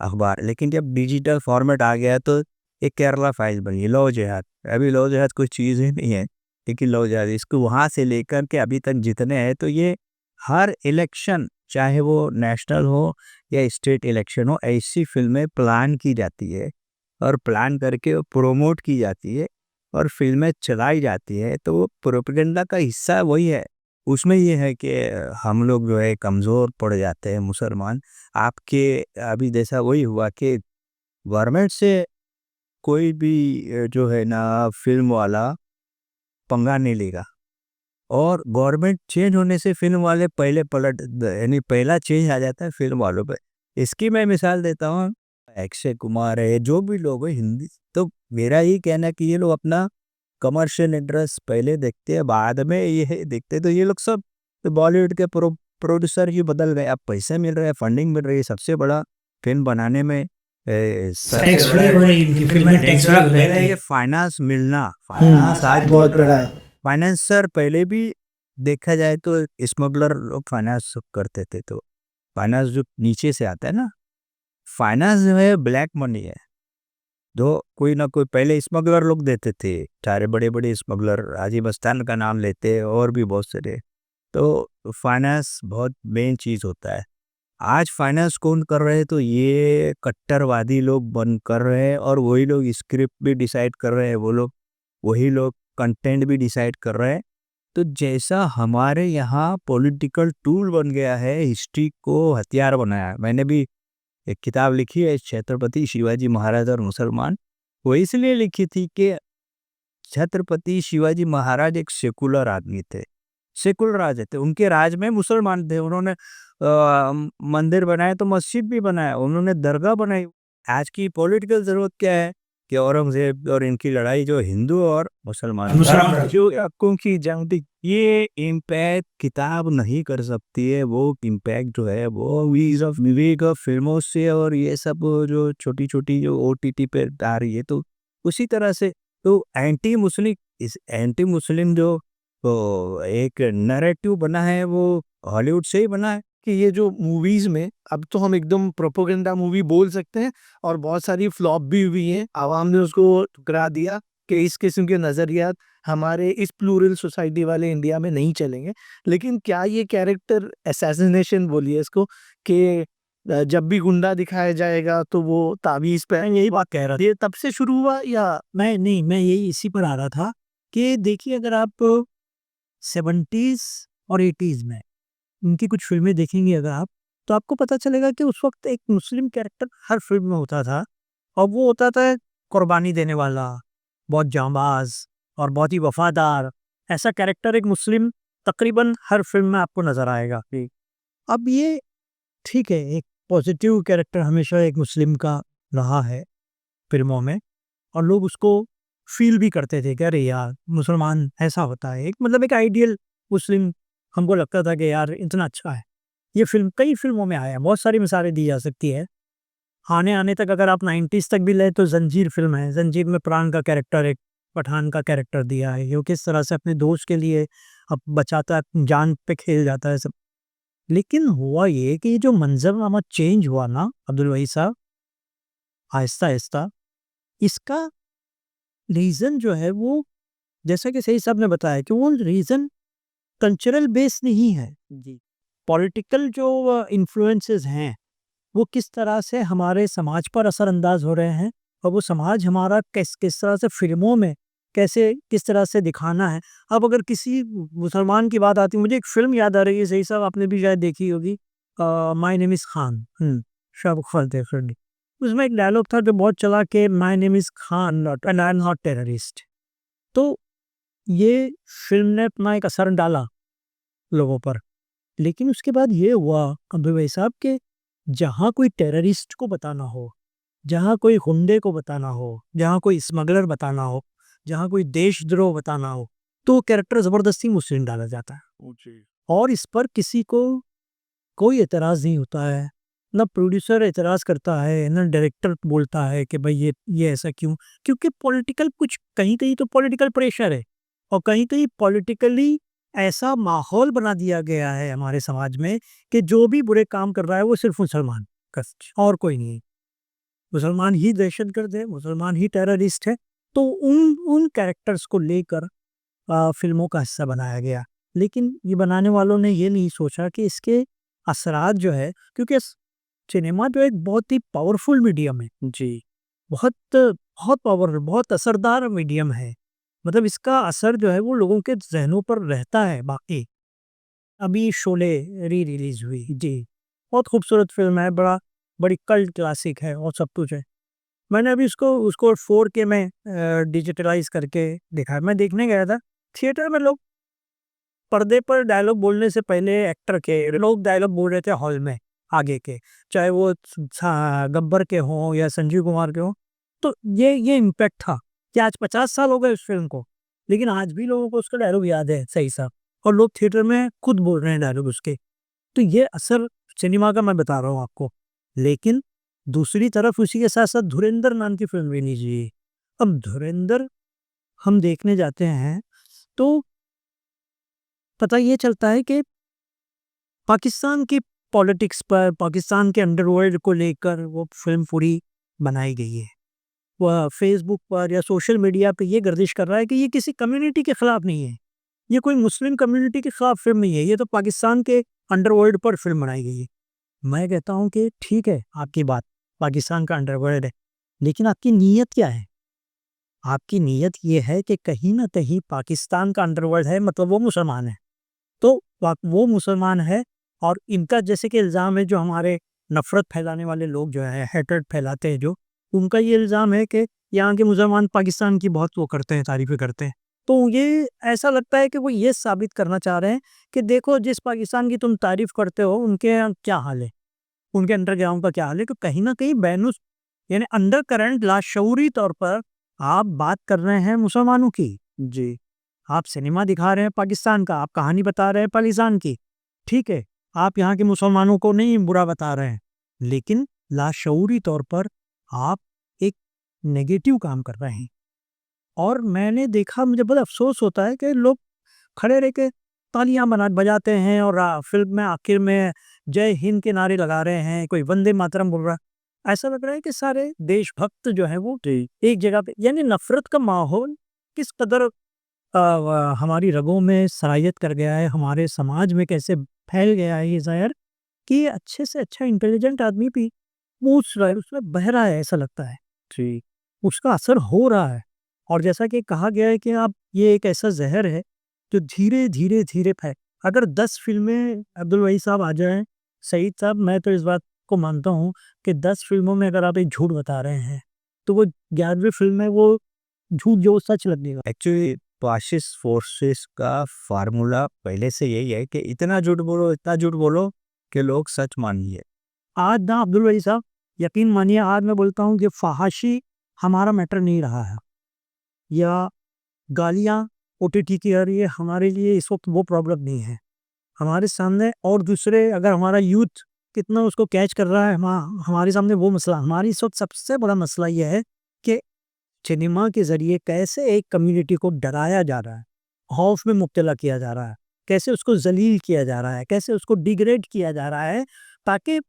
अखबार, लेकिन जब डिजिटल फॉर्मेट आ गया तो एक केरला फाइल बनी, लौ जिहाद। अभी लौ जिहाद कोई चीज़ ही नहीं है, लेकिन लौ जिहाद इसको वहाँ से लेकर के अभी तक जितने हैं, तो ये हर इलेक्शन चाहे वो नेशनल हो या स्टेट इलेक्शन हो, ऐसी फिल्में प्लान की जाती है और प्लान करके वो प्रोमोट की जाती है और फिल्में चलाई जाती है। तो वो प्रोपेगेंडा का हिस्सा वही है। उसमें ये है कि हम लोग जो है कमज़ोर पड़ जाते हैं मुसलमान। आपके अभी जैसा वही हुआ कि गवर्नमेंट से कोई भी जो है ना फ़िल्म वाला पंगा नहीं लेगा और गवर्नमेंट चेंज होने से फ़िल्म वाले पहले यानी पहला चेंज आ जाता है फ़िल्म वालों पे। इसकी मैं मिसाल देता हूँ, अक्षय कुमार है, जो भी लोग हैं हिंदी, तो मेरा ये कहना है कि ये लोग अपना कमर्शियल इंटरेस्ट पहले देखते हैं, बाद में ये देखते हैं। तो ये लोग सब बॉलीवुड के प्रोड्यूसर ही बदल गए। अब पैसे मिल रहे हैं, फंडिंग मिल रही है, सबसे बड़ा फिल्म बनाने में टैक्स फ्री हो रही इनकी फिल्में, टैक्स फ्री हो पहले जाती ये है। फाइनेंस मिलना, फाइनेंस आज बहुत बड़ा है। फाइनेंसर पहले भी देखा जाए तो स्मगलर लोग फाइनेंस करते थे। तो फाइनेंस जो नीचे से आता है ना, फाइनेंस जो है ब्लैक मनी है, जो कोई ना कोई पहले स्मगलर लोग देते थे, सारे बड़े-बड़े स्मगलर, हाजी मस्तान का नाम लेते हैं और भी बहुत सारे। तो फाइनेंस बहुत मेन चीज़ होता है। आज फाइनेंस कौन कर रहे हैं, तो ये कट्टरवादी लोग बन कर रहे हैं और वही लोग स्क्रिप्ट भी डिसाइड कर रहे हैं, वो लोग वही लोग कंटेंट भी डिसाइड कर रहे हैं। तो जैसा हमारे यहाँ पॉलिटिकल टूल बन गया है, हिस्ट्री को हथियार बनाया है। मैंने भी एक किताब लिखी है, छत्रपति शिवाजी महाराज और मुसलमान। वो इसलिए लिखी थी कि छत्रपति शिवाजी महाराज एक सेकुलर आदमी थे, सेकुलर राजा थे। उनके राज में मुसलमान थे। उन्होंने मंदिर बनाए तो मस्जिद भी बनाया, उन्होंने दरगाह बनाई। आज की पॉलिटिकल ज़रूरत क्या है कि औरंगज़ेब और इनकी लड़ाई जो हिंदू और मुसलमान जो हकों की जंग थी, ये इम्पैक्ट किताब नहीं कर सकती है। वो इम्पैक्ट जो है वो वीज़ ऑफ विवेक ऑफ फिल्मों से और ये सब जो छोटी-छोटी जो ओटीटी पे आ रही है, तो उसी तरह से तो एंटी मुस्लिम जो तो एक नैरेटिव बना है वो हॉलीवुड से ही बना है। कि ये जो मूवीज़ में अब तो हम एकदम प्रोपेगेंडा मूवी बोल सकते हैं और बहुत सारी फ्लॉप भी हुई हैं। आवाम ने उसको ठुकरा दिया कि इस किस्म के नज़रियात हमारे इस प्लूरल सोसाइटी वाले इंडिया में नहीं चलेंगे। लेकिन क्या ये कैरेक्टर असैसिनेशन बोलिए इसको कि जब भी गुंडा दिखाया जाएगा तो वो तावीज़ मैं पहन यही बात कह रहा था। ये तब से शुरू हुआ या मैं यही इसी पर आ रहा था कि देखिए, अगर आप 70s और 80s में उनकी कुछ फ़िल्में देखेंगे अगर आप, तो आपको पता चलेगा कि उस वक़्त एक मुस्लिम कैरेक्टर हर फ़िल्म में होता था और वो होता था कुर्बानी देने वाला, बहुत जाँबाज़ और बहुत ही वफ़ादार। ऐसा कैरेक्टर एक मुस्लिम तकरीबन हर फ़िल्म में आपको नज़र आएगा। अब ये ठीक है, एक पॉजिटिव कैरेक्टर हमेशा एक मुस्लिम का रहा है फिल्मों में, और लोग उसको फील भी करते थे कि अरे यार मुसलमान ऐसा होता है, एक मतलब एक आइडियल मुस्लिम हमको लगता था कि यार इतना अच्छा है। ये फिल्म कई फिल्मों में आया है, बहुत सारी मिसालें दी जा सकती है। आने आने तक अगर आप 90s तक भी लें तो जंजीर फिल्म है, जंजीर में प्राण का कैरेक्टर, एक पठान का कैरेक्टर दिया है, वो किस तरह से अपने दोस्त के लिए अब बचाता है, जान पे खेल जाता है सब। लेकिन हुआ ये कि ये जो मंजरनामा चेंज हुआ ना अब्दुल वही साहब, आहिस्ता आहिस्ता, इसका रीज़न जो है वो, जैसा कि सही साहब ने बताया कि वो रीज़न कल्चरल बेस नहीं है। जी। पॉलिटिकल जो इन्फ्लुएंसेस हैं, वो किस तरह से हमारे समाज पर असरअंदाज हो रहे हैं, और वो समाज हमारा किस किस तरह से फ़िल्मों में कैसे किस तरह से दिखाना है। अब अगर किसी मुसलमान की बात आती है, मुझे एक फ़िल्म याद आ रही है, सही साहब आपने भी शायद देखी होगी, my name is Khan, Shahrukh Khan थे। उसमें एक डायलॉग था जो बहुत चला कि my name is Khan not and I am not terrorist. तो ये फ़िल्म ने अपना एक असर डाला लोगों पर। लेकिन उसके बाद ये हुआ अब्दुल भाई साहब कि जहाँ कोई टेररिस्ट को बताना हो, जहाँ कोई गुंडे को बताना हो, जहाँ कोई स्मगलर बताना हो, जहाँ कोई देशद्रोह बताना हो, तो कैरेक्टर ज़बरदस्ती मुस्लिम डाला जाता है। और इस पर किसी को कोई एतराज़ नहीं होता है। ना प्रोड्यूसर एतराज़ करता है, ना डायरेक्टर बोलता है कि भई ये ऐसा क्यों? क्योंकि पॉलिटिकल कुछ कहीं-कहीं तो पॉलिटिकल प्रेशर है, और कहीं-कहीं पॉलिटिकली ऐसा माहौल बना दिया गया है हमारे समाज में कि जो भी बुरे काम कर रहा है वो सिर्फ़ मुसलमान, बस और कोई नहीं। मुसलमान ही दहशतगर्द है, मुसलमान ही टेररिस्ट है। तो उन उन कैरेक्टर्स को लेकर फ़िल्मों का हिस्सा बनाया गया। लेकिन ये बनाने वालों ने ये नहीं सोचा कि इसके असरात जो है, क्योंकि सिनेमा जो एक बहुत ही पावरफुल मीडियम है। जी। बहुत बहुत पावरफुल, बहुत असरदार मीडियम है। मतलब इसका असर जो है वो लोगों के ज़हनों पर रहता है बाकी। अभी शोले री-रिलीज़ हुई। जी, बहुत खूबसूरत फ़िल्म है, बड़ी कल्ट क्लासिक है और सब कुछ है। मैंने अभी उसको 4K में डिजिटलाइज़ करके देखा है। मैं देखने गया था, थिएटर में लोग पर्दे पर डायलॉग बोलने से पहले एक्टर के लोग डायलॉग बोल रहे थे हॉल में आगे के, चाहे वो गब्बर के हों या संजीव कुमार के हों। तो ये इम्पैक्ट था कि आज 50 साल हो गए उस फिल्म को, लेकिन आज भी लोगों को उसका डायलॉग याद है सही साहब, और लोग थिएटर में खुद बोल रहे हैं डायलॉग उसके। तो ये असर सिनेमा का मैं बता रहा हूँ आपको। लेकिन दूसरी तरफ उसी के साथ साथ धुरंधर नाम की फिल्म रिलीज हुई। अब धुरंधर हम देखने जाते हैं तो पता ये चलता है कि पाकिस्तान की पॉलिटिक्स पर, पाकिस्तान के अंडरवर्ल्ड को लेकर वो फ़िल्म पूरी बनाई गई है। वह फ़ेसबुक पर या सोशल मीडिया पे ये गर्दिश कर रहा है कि ये किसी कम्युनिटी के खिलाफ नहीं है। ये कोई मुस्लिम कम्युनिटी के खिलाफ फ़िल्म नहीं है। ये तो पाकिस्तान के अंडरवर्ल्ड पर फ़िल्म बनाई गई है। मैं कहता हूँ कि ठीक है आपकी बात, पाकिस्तान का अंडरवर्ल्ड है, लेकिन आपकी नीयत क्या है? आपकी नीयत ये है कि कहीं न कहीं पाकिस्तान का अंडरवर्ल्ड है, मतलब वो मुसलमान है। तो वो मुसलमान है, और इनका जैसे कि इल्ज़ाम है जो हमारे नफ़रत फैलाने वाले लोग जो हैं, हेट्रेड फैलाते हैं जो, उनका ये इल्ज़ाम है कि यहाँ के मुसलमान पाकिस्तान की बहुत वो करते हैं, तारीफ़ें करते हैं। तो ये ऐसा लगता है कि वो ये साबित करना चाह रहे हैं कि देखो जिस पाकिस्तान की तुम तारीफ़ करते हो उनके यहाँ क्या हाल है, उनके अंडरग्राउंड का क्या हाल है। तो कहीं न कहीं बैनुस यानी अंडर करंट लाशऊरी तौर पर आप बात कर रहे हैं मुसलमानों की। जी। आप सिनेमा दिखा रहे हैं पाकिस्तान का, आप कहानी बता रहे हैं पाकिस्तान की, ठीक है। आप यहाँ के मुसलमानों को नहीं बुरा बता रहे हैं, लेकिन लाशऊरी तौर पर आप एक नेगेटिव काम कर रहे हैं। और मैंने देखा, मुझे बड़ा अफ़सोस होता है कि लोग खड़े रह के तालियाँ बजाते हैं, और फ़िल्म में आखिर में जय हिंद के नारे लगा रहे हैं, कोई वंदे मातरम बोल रहा है। ऐसा लग रहा है कि सारे देशभक्त जो हैं वो जी। एक जगह पे, यानी नफ़रत का माहौल किस कदर हमारी रगों में सरायत कर गया है, हमारे समाज में कैसे फैल गया है ये ज़हर, कि अच्छे से अच्छा इंटेलिजेंट आदमी भी पूछ रहा है, उसमें बह रहा है, ऐसा लगता है। जी। उसका असर हो रहा है। और जैसा कि कहा गया है कि आप, ये एक ऐसा ज़हर है जो धीरे-धीरे अगर 10 फ़िल्में अब्दुल वही साहब आ जाएँ, सईद साहब, मैं तो इस बात को मानता हूँ कि 10 फ़िल्मों में अगर आप एक झूठ बता रहे हैं, तो वो 11वीं फ़िल्म में वो झूठ जो सच लगेगा। एक्चुअली फासिस्ट फोर्सेस का फार्मूला पहले से यही है कि इतना झूठ बोलो, इतना झूठ बोलो कि लोग सच मान लिए। आज ना अब्दुल वली साहब, यकीन मानिए आज मैं बोलता हूँ कि फ़हाशी हमारा मैटर नहीं रहा है, या गालियाँ ओटीटी की आ रही है, हमारे लिए इस वक़्त वो प्रॉब्लम नहीं है। हमारे सामने और दूसरे, अगर हमारा यूथ कितना उसको कैच कर रहा है, हमारे सामने वो मसला, हमारी इस वक़्त सबसे बड़ा मसला ये है कि सिनेमा के ज़रिए कैसे एक कम्युनिटी को डराया जा रहा है, खौफ में मुब्तला किया जा रहा है, कैसे उसको ज़लील किया जा रहा है, कैसे उसको डिग्रेड किया जा रहा है, ताकि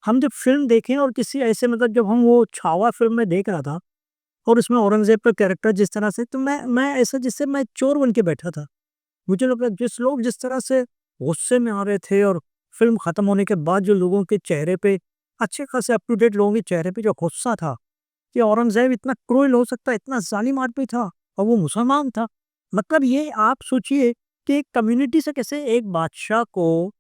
हम जब फ़िल्म देखें और किसी ऐसे, मतलब जब हम वो छावा फ़िल्म में देख रहा था और उसमें औरंगज़ेब का कैरेक्टर जिस तरह से, तो मैं ऐसा, जिससे मैं चोर बन के बैठा था। मुझे लगा जिस लोग जिस तरह से गुस्से में आ रहे थे, और फ़िल्म ख़त्म होने के बाद जो लोगों के चेहरे पे, अच्छे खासे अप टू डेट लोगों के चेहरे पे जो गुस्सा था कि औरंगज़ेब इतना क्रूएल हो सकता है, इतना ज़ालिम आदमी था और वो मुसलमान था। मतलब ये आप सोचिए कि एक कम्युनिटी से कैसे एक बादशाह को,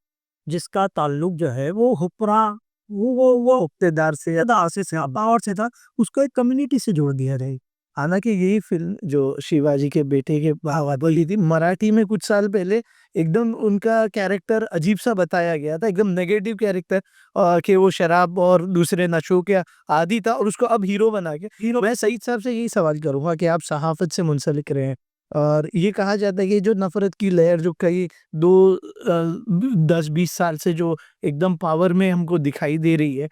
जिसका ताल्लुक जो है वो हुक्मरां, वो इक़्तिदार से या इक़्तिदार से पावर से था, उसको एक कम्युनिटी से जोड़ दिया गया। हालाँकि यही फ़िल्म जो शिवाजी के बेटे के बनी थी, मराठी में कुछ साल पहले एकदम उनका कैरेक्टर अजीब-सा बताया गया था, एकदम नेगेटिव कैरेक्टर, कि वो शराब और दूसरे नशों के आदी था और उसको अब हीरो बना के हीरो। मैं सईद साहब से यही सवाल करूँगा कि आप सहाफ़त से मुंसलिक रहे हैं और ये कहा जाता है कि जो नफ़रत की लहर जो कई 10-20 साल से जो एकदम पावर में हमको दिखाई दे रही है,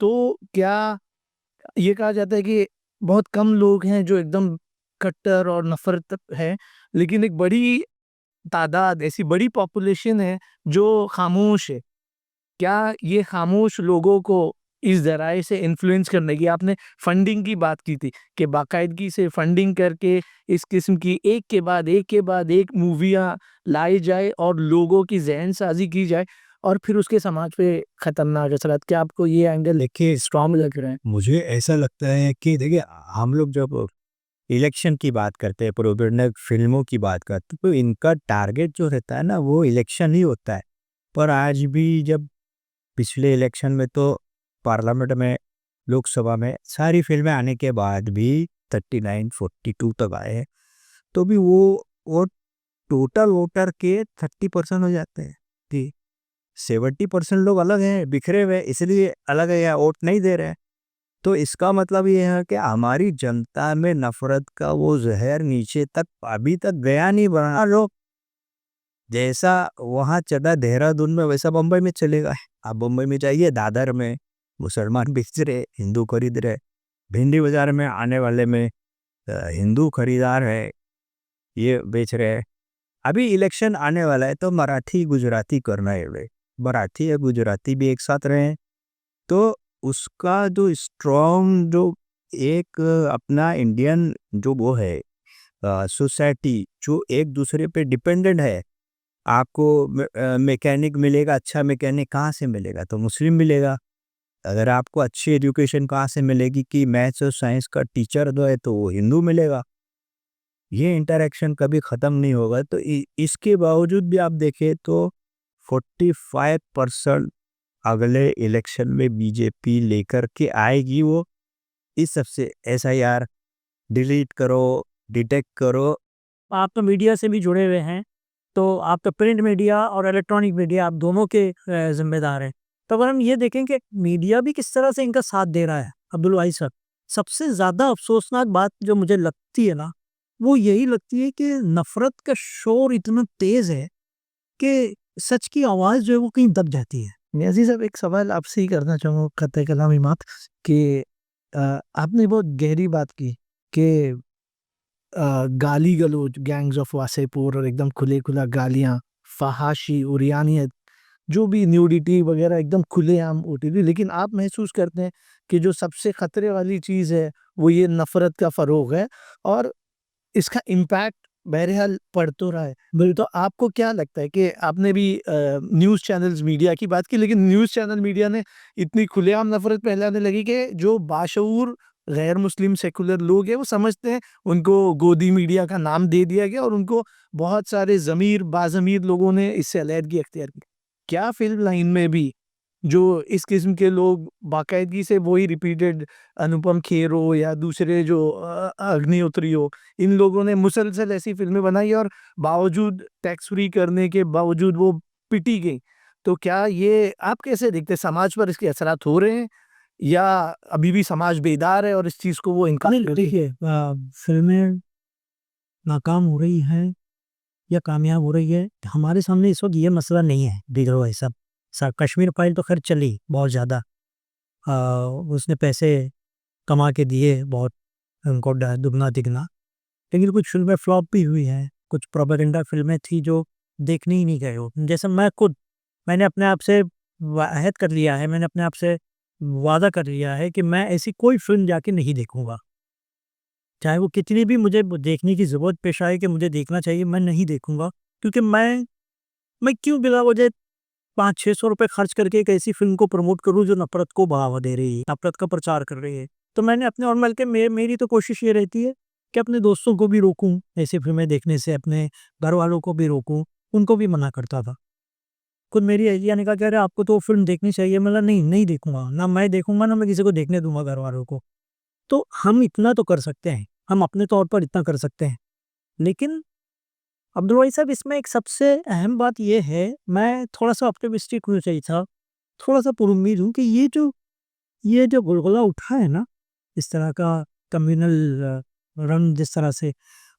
तो क्या ये कहा जाता है कि बहुत कम लोग हैं जो एकदम कट्टर और नफ़रत है, लेकिन एक बड़ी तादाद, ऐसी बड़ी पॉपुलेशन है जो खामोश है। क्या ये खामोश लोगों को इस ज़राए से इन्फ्लुएंस करने की, आपने फंडिंग की बात की थी कि बाकायदगी से फंडिंग करके इस किस्म की एक के बाद एक के बाद एक मूवियाँ लाई जाए और लोगों की ज़हन-साज़ी की जाए और फिर उसके समाज पे खतरनाक असरात, क्या आपको ये एंगल देखिए, स्ट्रॉन्ग लग रहे हैं? मुझे ऐसा लगता है कि देखिए, हम लोग जब इलेक्शन की बात करते हैं, प्रोपेगेंडा फ़िल्मों की बात करते हैं, तो इनका टारगेट जो रहता है ना, वो इलेक्शन ही होता है। पर आज भी जब पिछले इलेक्शन में तो पार्लियामेंट में, लोकसभा में सारी फ़िल्में आने के बाद भी 39-42 तक आए हैं, तो भी वो टोटल वोटर के 30% हो जाते हैं। जी, 70% लोग अलग हैं, बिखरे हुए, इसलिए अलग है या वोट नहीं दे रहे हैं। तो इसका मतलब ये है कि हमारी जनता में नफ़रत का वो ज़हर नीचे तक अभी तक गया नहीं, बना लो जैसा वहाँ चढ़ा देहरादून में वैसा बम्बई में चलेगा। आप बम्बई में जाइए, दादर में मुसलमान बेच रहे, हिंदू खरीद रहे, भिंडी बाज़ार में आने वाले में हिंदू खरीदार है, ये बेच रहे हैं। अभी इलेक्शन आने वाला है तो मराठी गुजराती करना है रे, मराठी या गुजराती भी एक साथ रहे, तो उसका जो स्ट्रॉन्ग जो एक अपना इंडियन जो वो है सोसाइटी जो एक दूसरे पे डिपेंडेंट है। आपको मैकेनिक मिलेगा, अच्छा मैकेनिक कहाँ से मिलेगा? तो मुस्लिम मिलेगा। अगर आपको अच्छी एजुकेशन कहाँ से मिलेगी कि मैथ्स और साइंस का टीचर जो है तो वो हिंदू मिलेगा। ये इंटरेक्शन कभी ख़त्म नहीं होगा। तो इसके बावजूद भी आप देखें तो 45% अगले इलेक्शन में बीजेपी लेकर के आएगी। वो इस सबसे एसआईआर डिलीट करो, डिटेक्ट करो। आप तो मीडिया से भी जुड़े हुए हैं, तो आप तो प्रिंट मीडिया और इलेक्ट्रॉनिक मीडिया, आप दोनों के ज़िम्मेदार हैं। तो अगर हम ये देखें कि मीडिया भी किस तरह से इनका साथ दे रहा है, अब्दुल वाहिद साहब, सबसे ज़्यादा अफ़सोसनाक बात जो मुझे लगती है ना, वो यही लगती है कि नफ़रत का शोर इतना तेज़ है कि सच की आवाज़ जो है वो कहीं दब जाती है। नियाज़ी साहब, एक सवाल आपसे ही करना चाहूँगा क़त्ल कलाम इमात कि आपने बहुत गहरी बात की कि गाली-गलौज, गैंग्स ऑफ वासेपुर और एकदम खुले-खुला गालियाँ, फ़हाशी, उरियानियत, जो भी न्यूडिटी वग़ैरह एकदम खुलेआम होती थी। लेकिन आप महसूस करते हैं कि जो सबसे खतरे वाली चीज़ है, वो ये नफ़रत का फ़रोग़ है और इसका इम्पैक्ट बहरहाल पड़ तो रहा है। तो आपको क्या लगता है कि आपने भी न्यूज़ चैनल्स मीडिया की बात की, लेकिन न्यूज़ चैनल मीडिया ने इतनी खुलेआम नफ़रत फैलाने लगी कि जो बाशऊर गैर मुस्लिम सेकुलर लोग हैं, वो समझते हैं, उनको गोदी मीडिया का नाम दे दिया गया और उनको बहुत सारे ज़मीर बाज़मीर लोगों ने इससे अलहदगी अख्तियार की। क्या फ़िल्म लाइन में भी जो इस किस्म के लोग बाकायदगी से वही रिपीटेड अनुपम खेर हो या दूसरे जो अग्निहोत्री हो, इन लोगों ने मुसलसल ऐसी फ़िल्में बनाई और बावजूद टैक्स फ्री करने के बावजूद वो पिटी गई। तो क्या ये आप कैसे देखते हैं, समाज पर इसके असरात हो रहे हैं या अभी भी समाज बेदार है और इस चीज़ को वो इनकार नहीं, करते हैं? देखिए फ़िल्में नाकाम हो रही हैं या कामयाब हो रही है, हमारे सामने इस वक़्त ये मसला नहीं है, देख लो भाई साहब। कश्मीर फाइल तो ख़ैर चली बहुत ज़्यादा। अ, उसने पैसे कमा के दिए बहुत उनको दुगना-तिगना। लेकिन कुछ फ़िल्में फ्लॉप भी हुई हैं, कुछ प्रोपेगेंडा फ़िल्में थी जो देखने ही नहीं गए हो। जैसे मैं खुद, मैंने अपने आप से अहद कर लिया है, मैंने अपने आप से वादा कर लिया है कि मैं ऐसी कोई फ़िल्म जाके नहीं देखूँगा। चाहे वो कितनी भी मुझे देखने की ज़रूरत पेश आए कि मुझे देखना चाहिए, मैं नहीं देखूँगा। क्योंकि मैं क्यों बिला वजह 500-600 रुपए खर्च करके एक ऐसी फ़िल्म को प्रमोट करूँ जो नफ़रत को बढ़ावा दे रही है, नफ़रत का प्रचार कर रही है। तो मैंने अपने, और बल्कि मेरी तो कोशिश ये रहती है कि अपने दोस्तों को भी रोकूँ ऐसी फ़िल्में देखने से, अपने घरवालों को भी रोकूँ, उनको भी मना करता था। खुद मेरी अहलिया ने कहा कि अरे आपको तो वो फ़िल्म देखनी चाहिए। मैं बोला नहीं, नहीं देखूँगा, ना मैं देखूँगा, ना मैं किसी को देखने दूँगा घरवालों को। तो हम इतना तो कर सकते हैं, हम अपने तौर पर इतना कर सकते हैं। लेकिन अब्दुल भाई साहब, इसमें एक सबसे अहम बात ये है, मैं थोड़ा-सा ऑप्टिमिस्टिक होना चाहिए था, थोड़ा-सा पुरुम्मीद हूँ कि ये जो बुलबुला उठा है ना, इस तरह का कम्युनल रंग जिस तरह से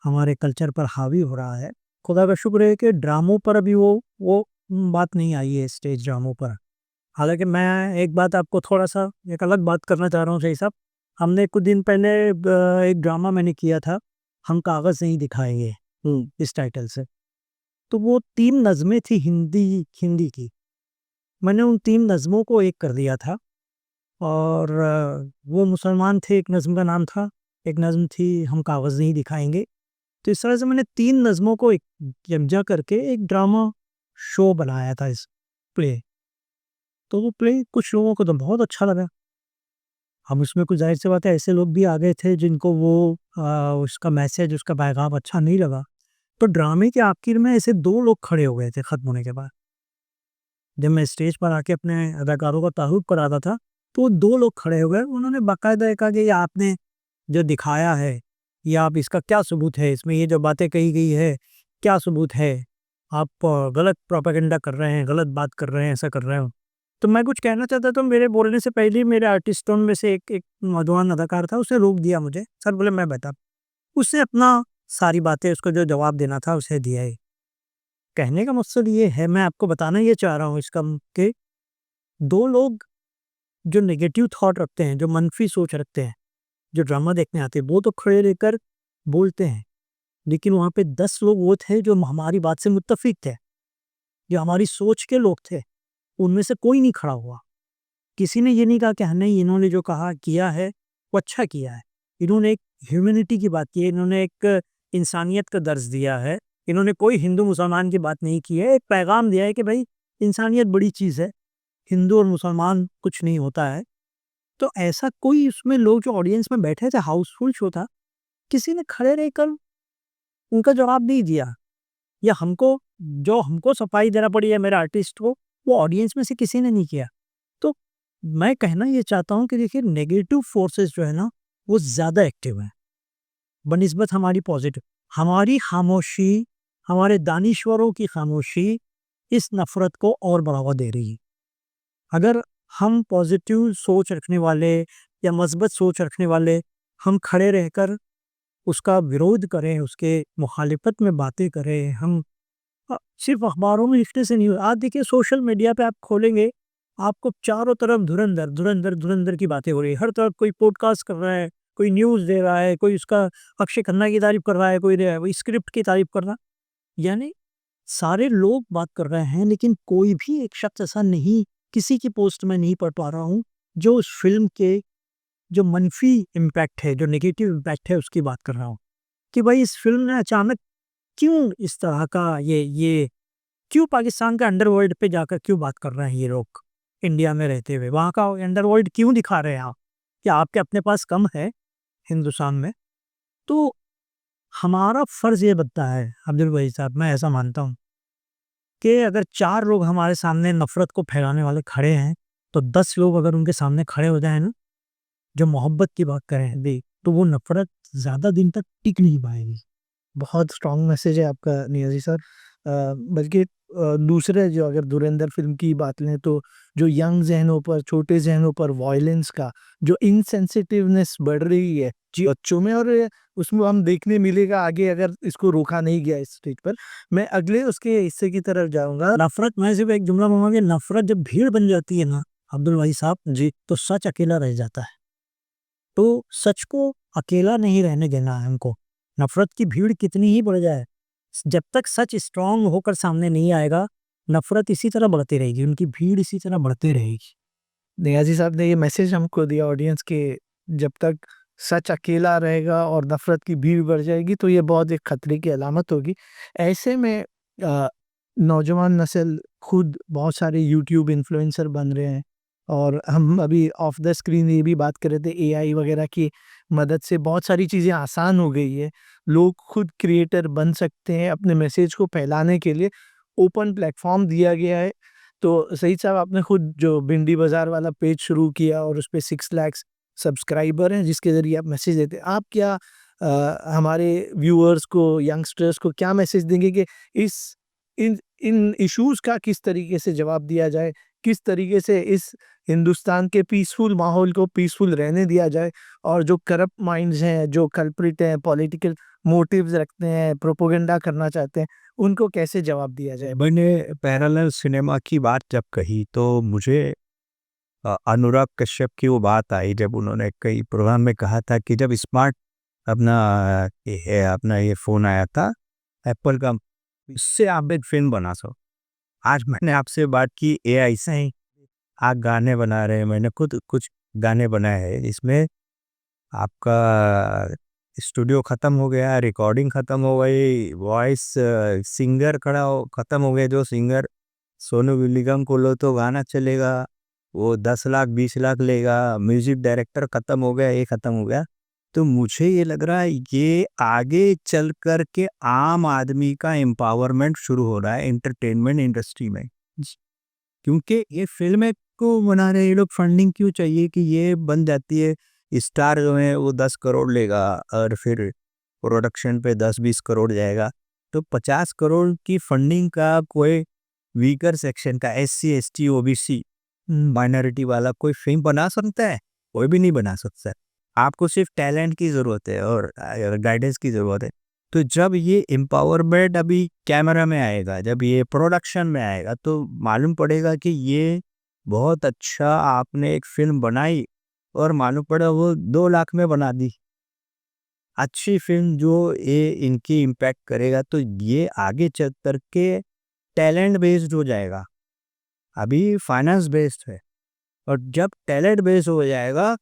हमारे कल्चर पर हावी हो रहा है, खुदा का शुक्र है कि ड्रामों पर अभी वो बात नहीं आई है, स्टेज ड्रामों पर। हालाँकि मैं एक बात आपको थोड़ा-सा एक अलग बात करना चाह रहा हूँ सही साहब। हमने कुछ दिन पहले एक ड्रामा मैंने किया था, हम कागज़ नहीं दिखाएँगे, इस टाइटल से। तो वो 3 नज़्में थी हिंदी हिंदी की। मैंने उन 3 नज़्मों को एक कर दिया था और वो मुसलमान थे, एक नज़्म का नाम था, एक नज़्म थी हम कागज़ नहीं दिखाएँगे। तो इस तरह से मैंने 3 नज़्मों को एक यकजा करके एक ड्रामा शो बनाया था, इस प्ले। तो वो प्ले कुछ लोगों को तो बहुत अच्छा लगा। हम उसमें कुछ ज़ाहिर-सी बात है ऐसे लोग भी आ गए थे जिनको वो उसका मैसेज, उसका पैगाम अच्छा नहीं लगा। तो ड्रामे के आखिर में ऐसे 2 लोग खड़े हो गए थे ख़त्म होने के बाद। जब मैं स्टेज पर आके अपने अदाकारों का तारुफ करा रहा था, तो 2 लोग खड़े हो गए। उन्होंने बाकायदा ये कहा कि ये आपने जो दिखाया है, ये आप इसका क्या सबूत है? इसमें ये जो बातें कही गई है, क्या सबूत है? आप गलत प्रोपेगेंडा कर रहे हैं, गलत बात कर रहे हैं, ऐसा कर रहे हो। तो मैं कुछ कहना चाहता तो मेरे बोलने से पहले ही मेरे आर्टिस्टों में से एक एक नौजवान अदाकार था, उसने रोक दिया मुझे। सर बोले मैं बता, उसने अपना सारी बातें, उसको जो जवाब देना था उसे दिया ही। कहने का मकसद ये है, मैं आपको बताना ये चाह रहा हूँ इसका कि 2 लोग जो नेगेटिव थॉट रखते हैं, जो मनफ़ी सोच रखते हैं, जो ड्रामा देखने आते हैं, वो तो खड़े रहकर बोलते हैं। लेकिन वहाँ पे 10 लोग वो थे जो हमारी बात से मुत्तफ़िक थे, जो हमारी सोच के लोग थे। उनमें से कोई नहीं खड़ा हुआ। किसी ने ये नहीं कहा कि हाँ, नहीं इन्होंने जो कहा किया है, वो अच्छा किया है। इन्होंने एक ह्यूमैनिटी की बात की है, इन्होंने एक इंसानियत का दर्स दिया है। इन्होंने कोई हिंदू-मुसलमान की बात नहीं की है, एक पैगाम दिया है कि भई इंसानियत बड़ी चीज़ है, हिंदू और मुसलमान कुछ नहीं होता है। तो ऐसा कोई उसमें लोग जो ऑडियंस में बैठे थे, हाउसफुल शो था, किसी ने खड़े रहकर उनका जवाब नहीं दिया, या हमको सफाई देना पड़ी है मेरे आर्टिस्ट को, वो ऑडियंस में से किसी ने नहीं किया। तो मैं कहना ये चाहता हूँ कि देखिए नेगेटिव फोर्सेस जो है ना, वो ज़्यादा एक्टिव हैं बनिस्बत हमारी पॉजिटिव। हमारी खामोशी, हमारे दानिश्वरों की खामोशी इस नफ़रत को और बढ़ावा दे रही है। अगर हम पॉजिटिव सोच रखने वाले या मस्बत सोच रखने वाले, हम खड़े रहकर उसका विरोध करें, उसके मुखालिफत में बातें करें, हम सिर्फ़ अखबारों में लिखने से नहीं हो। आज देखिए सोशल मीडिया पे आप खोलेंगे, आपको चारों तरफ धुरंधर, धुरंधर, धुरंधर की बातें हो रही है। हर तरफ कोई पॉडकास्ट कर रहा है, कोई न्यूज़ दे रहा है, कोई उसका अक्षय खन्ना की तारीफ़ कर रहा है, कोई स्क्रिप्ट की तारीफ़ कर रहा है। यानी सारे लोग बात कर रहे हैं, लेकिन कोई भी एक शख्स ऐसा नहीं, किसी की पोस्ट में नहीं पढ़ पा रहा हूँ, जो उस फ़िल्म के जो मनफ़ी इम्पैक्ट है, जो नेगेटिव इम्पैक्ट है, उसकी बात कर रहा हूँ। कि भाई इस फ़िल्म ने अचानक क्यों इस तरह का ये क्यों पाकिस्तान के अंडरवर्ल्ड पे जाकर क्यों बात कर रहे हैं ये लोग, इंडिया में रहते हुए? वहाँ का अंडरवर्ल्ड क्यों दिखा रहे हैं आप? क्या आपके अपने पास कम है हिंदुस्तान में? तो हमारा फ़र्ज़ ये बनता है अब्दुल वही साहब, मैं ऐसा मानता हूँ कि अगर 4 लोग हमारे सामने नफ़रत को फैलाने वाले खड़े हैं, तो 10 लोग अगर उनके सामने खड़े हो जाएँ ना, जो मोहब्बत की बात करें भी, तो वो नफ़रत ज़्यादा दिन तक टिक नहीं पाएगी। बहुत स्ट्रॉन्ग मैसेज है आपका नियाज़ी सर। बल्कि दूसरे जो अगर धुरंधर फ़िल्म की बात लें तो जो यंग ज़हनों पर, छोटे ज़हनों पर वॉयलेंस का जो इनसेंसिटिवनेस बढ़ रही है जी बच्चों में, और उसमें हम देखने मिलेगा आगे अगर इसको रोका नहीं गया इस स्टेज पर। मैं अगले उसके हिस्से की तरफ जाऊँगा। नफ़रत, मैं सिर्फ़ एक जुमला बोलूँगा कि नफ़रत जब भीड़ बन जाती है ना अब्दुल भाई साहब, जी, तो सच अकेला रह जाता है। तो सच को अकेला नहीं रहने देना है हमको। नफ़रत की भीड़ कितनी ही बढ़ जाए, जब तक सच स्ट्रॉन्ग होकर सामने नहीं आएगा, नफ़रत इसी तरह बढ़ती रहेगी, उनकी भीड़ इसी तरह बढ़ती रहेगी। नियाज़ी साहब ने ये मैसेज हमको दिया ऑडियंस के, जब तक सच अकेला रहेगा और नफ़रत की भीड़ बढ़ जाएगी तो ये बहुत एक खतरे की अलामत होगी। ऐसे में नौजवान नस्ल खुद बहुत सारे यूट्यूब इन्फ्लुएंसर बन रहे हैं, और हम अभी ऑफ द स्क्रीन ये भी बात कर रहे थे एआई वगैरह की मदद से बहुत सारी चीज़ें आसान हो गई है। लोग खुद क्रिएटर बन सकते हैं, अपने मैसेज को फैलाने के लिए ओपन प्लेटफ़ॉर्म दिया गया है। तो सईद साहब आपने खुद जो भिंडी बाज़ार वाला पेज शुरू किया और उसपे 6 लाख सब्सक्राइबर हैं जिसके ज़रिए आप मैसेज देते हैं। आप क्या हमारे व्यूअर्स को, यंगस्टर्स को क्या मैसेज देंगे कि इस इन इन इश्यूज़ का किस तरीके से जवाब दिया जाए? किस तरीके से इस हिंदुस्तान के पीसफुल माहौल को पीसफुल रहने दिया जाए, और जो करप्ट माइंड्स हैं, जो कल्प्रिट हैं, पॉलिटिकल मोटिव्स रखते हैं, प्रोपेगेंडा करना चाहते हैं, उनको कैसे जवाब दिया जाए? मैंने पैरेलल सिनेमा की बात जब कही तो मुझे अनुराग कश्यप की वो बात आई जब उन्होंने कई प्रोग्राम में कहा था कि जब स्मार्ट अपना अपना ये फ़ोन आया था एप्पल का, इससे आप एक फ़िल्म बना सको। आज मैंने आपसे बात की एआई से ही आप गाने बना रहे हैं, मैंने खुद कुछ गाने बनाए हैं, इसमें आपका स्टूडियो ख़त्म हो गया, रिकॉर्डिंग ख़त्म हो गई, वॉइस सिंगर ख़त्म हो गए, जो सिंगर सोनू निगम को लो तो गाना चलेगा, वो 10 लाख 20 लाख लेगा, म्यूज़िक डायरेक्टर ख़त्म हो गया, ये ख़त्म हो गया। तो मुझे ये लग रहा है ये आगे चल कर के आम आदमी का एम्पावरमेंट शुरू हो रहा है एंटरटेनमेंट इंडस्ट्री में। क्योंकि ये फ़िल्में को बना रहे ये लोग, फंडिंग क्यों चाहिए कि ये बन जाती है, स्टार जो है वो 10 करोड़ लेगा और फिर प्रोडक्शन पे 10-20 करोड़ जाएगा। तो 50 करोड़ की फंडिंग का कोई वीकर सेक्शन का एससी, एसटी, ओबीसी माइनॉरिटी वाला कोई फ़िल्म बना सकता है? कोई भी नहीं बना सकता। आपको सिर्फ़ टैलेंट की ज़रूरत है और गाइडेंस की ज़रूरत है। तो जब ये एम्पावरमेंट अभी कैमरा में आएगा, जब ये प्रोडक्शन में आएगा तो मालूम पड़ेगा कि ये बहुत अच्छा आपने एक फ़िल्म बनाई और मालूम पड़ा वो 2 लाख में बना दी। अच्छी फ़िल्म जो ये इनकी इम्पैक्ट करेगा तो ये आगे चल कर के टैलेंट बेस्ड हो जाएगा। अभी फाइनेंस बेस्ड है और जब टैलेंट बेस्ड हो जाएगा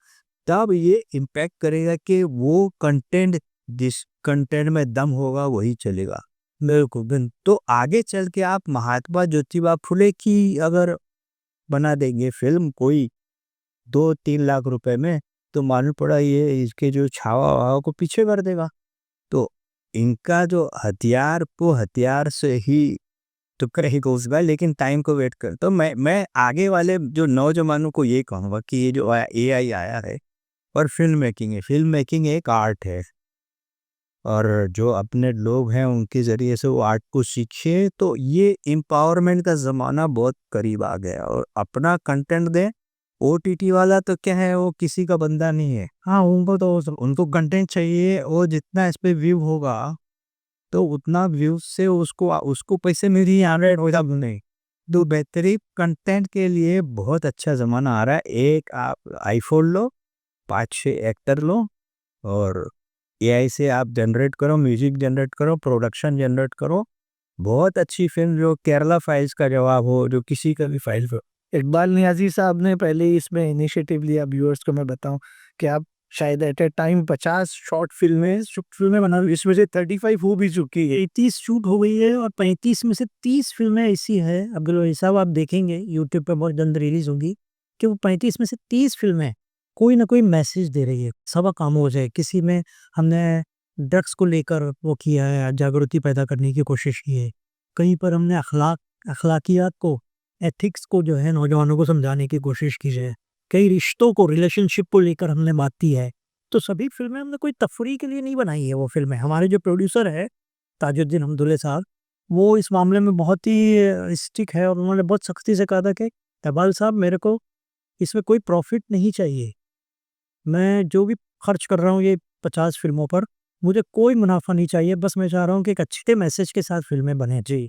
तब ये इम्पैक्ट करेगा कि वो कंटेंट, जिस कंटेंट में दम होगा वही चलेगा। बिल्कुल। तो आगे चल के आप महात्मा ज्योतिबा फुले की अगर बना देंगे फ़िल्म कोई 2-3 लाख रुपए में, तो मालूम पड़ा ये इसके जो छावा-वावा को पीछे कर देगा। तो इनका जो हथियार वो हथियार से ही टुकड़ा ही घुसेगा, लेकिन टाइम को वेट कर। तो मैं आगे वाले जो नौजवानों को ये कहूँगा कि ये जो एआई आया है और फ़िल्म मेकिंग है, फ़िल्म मेकिंग एक आर्ट है और जो अपने लोग हैं उनके ज़रिए से वो आर्ट को सीखिए, तो ये एम्पावरमेंट का ज़माना बहुत करीब आ गया और अपना कंटेंट दें। ओटीटी वाला तो क्या है, वो किसी का बंदा नहीं है। हाँ, उनको तो उनको कंटेंट चाहिए, वो जितना इस पे व्यू होगा तो उतना व्यूज़ से उसको उसको पैसे मिल ही आ रहे हैं, वैसा नहीं। तो बेहतरीन कंटेंट के लिए बहुत अच्छा ज़माना आ रहा है। एक आप आईफ़ोन लो, 5-6 एक्टर लो और एआई से आप जनरेट करो, म्यूज़िक जनरेट करो, प्रोडक्शन जनरेट करो। बहुत अच्छी फ़िल्म जो केरला फाइल्स का जवाब हो, जो किसी का भी फाइल हो। इकबाल नियाज़ी साहब ने पहले ही इसमें इनिशिएटिव लिया, व्यूअर्स को मैं बताऊँ कि आप शायद एट अ टाइम 50 शॉर्ट फ़िल्में बना रहे हो, इसमें से 35 हो भी चुकी है। 35 शूट हो गई है और 35 में से 30 फ़िल्में ऐसी हैं, अब्दुल वहाब साहब आप देखेंगे यूट्यूब पे बहुत जल्द रिलीज़ होंगी, कि वो 35 में से 30 फ़िल्में कोई ना कोई मैसेज दे रही है, सबक काम हो जाए। किसी में हमने ड्रग्स को लेकर वो किया है, जागृति पैदा करने की कोशिश की है। कहीं पर हमने अखलाकियात को, एथिक्स को जो है नौजवानों को समझाने की कोशिश की है। कई रिश्तों को, रिलेशनशिप को लेकर हमने बात की है। तो सभी फ़िल्में हमने कोई तफरीह के लिए नहीं बनाई है वो फ़िल्में। हमारे जो प्रोड्यूसर है ताजुद्दीन हमदुल्ले साहब, वो इस मामले में बहुत ही स्ट्रिक्ट है और उन्होंने बहुत सख्ती से कहा था कि इकबाल साहब मेरे को इसमें कोई प्रॉफिट नहीं चाहिए, मैं जो भी खर्च कर रहा हूँ ये 50 फ़िल्मों पर, मुझे कोई मुनाफ़ा नहीं चाहिए, बस मैं चाह रहा हूँ कि एक अच्छे मैसेज के साथ फ़िल्में बनें। जी।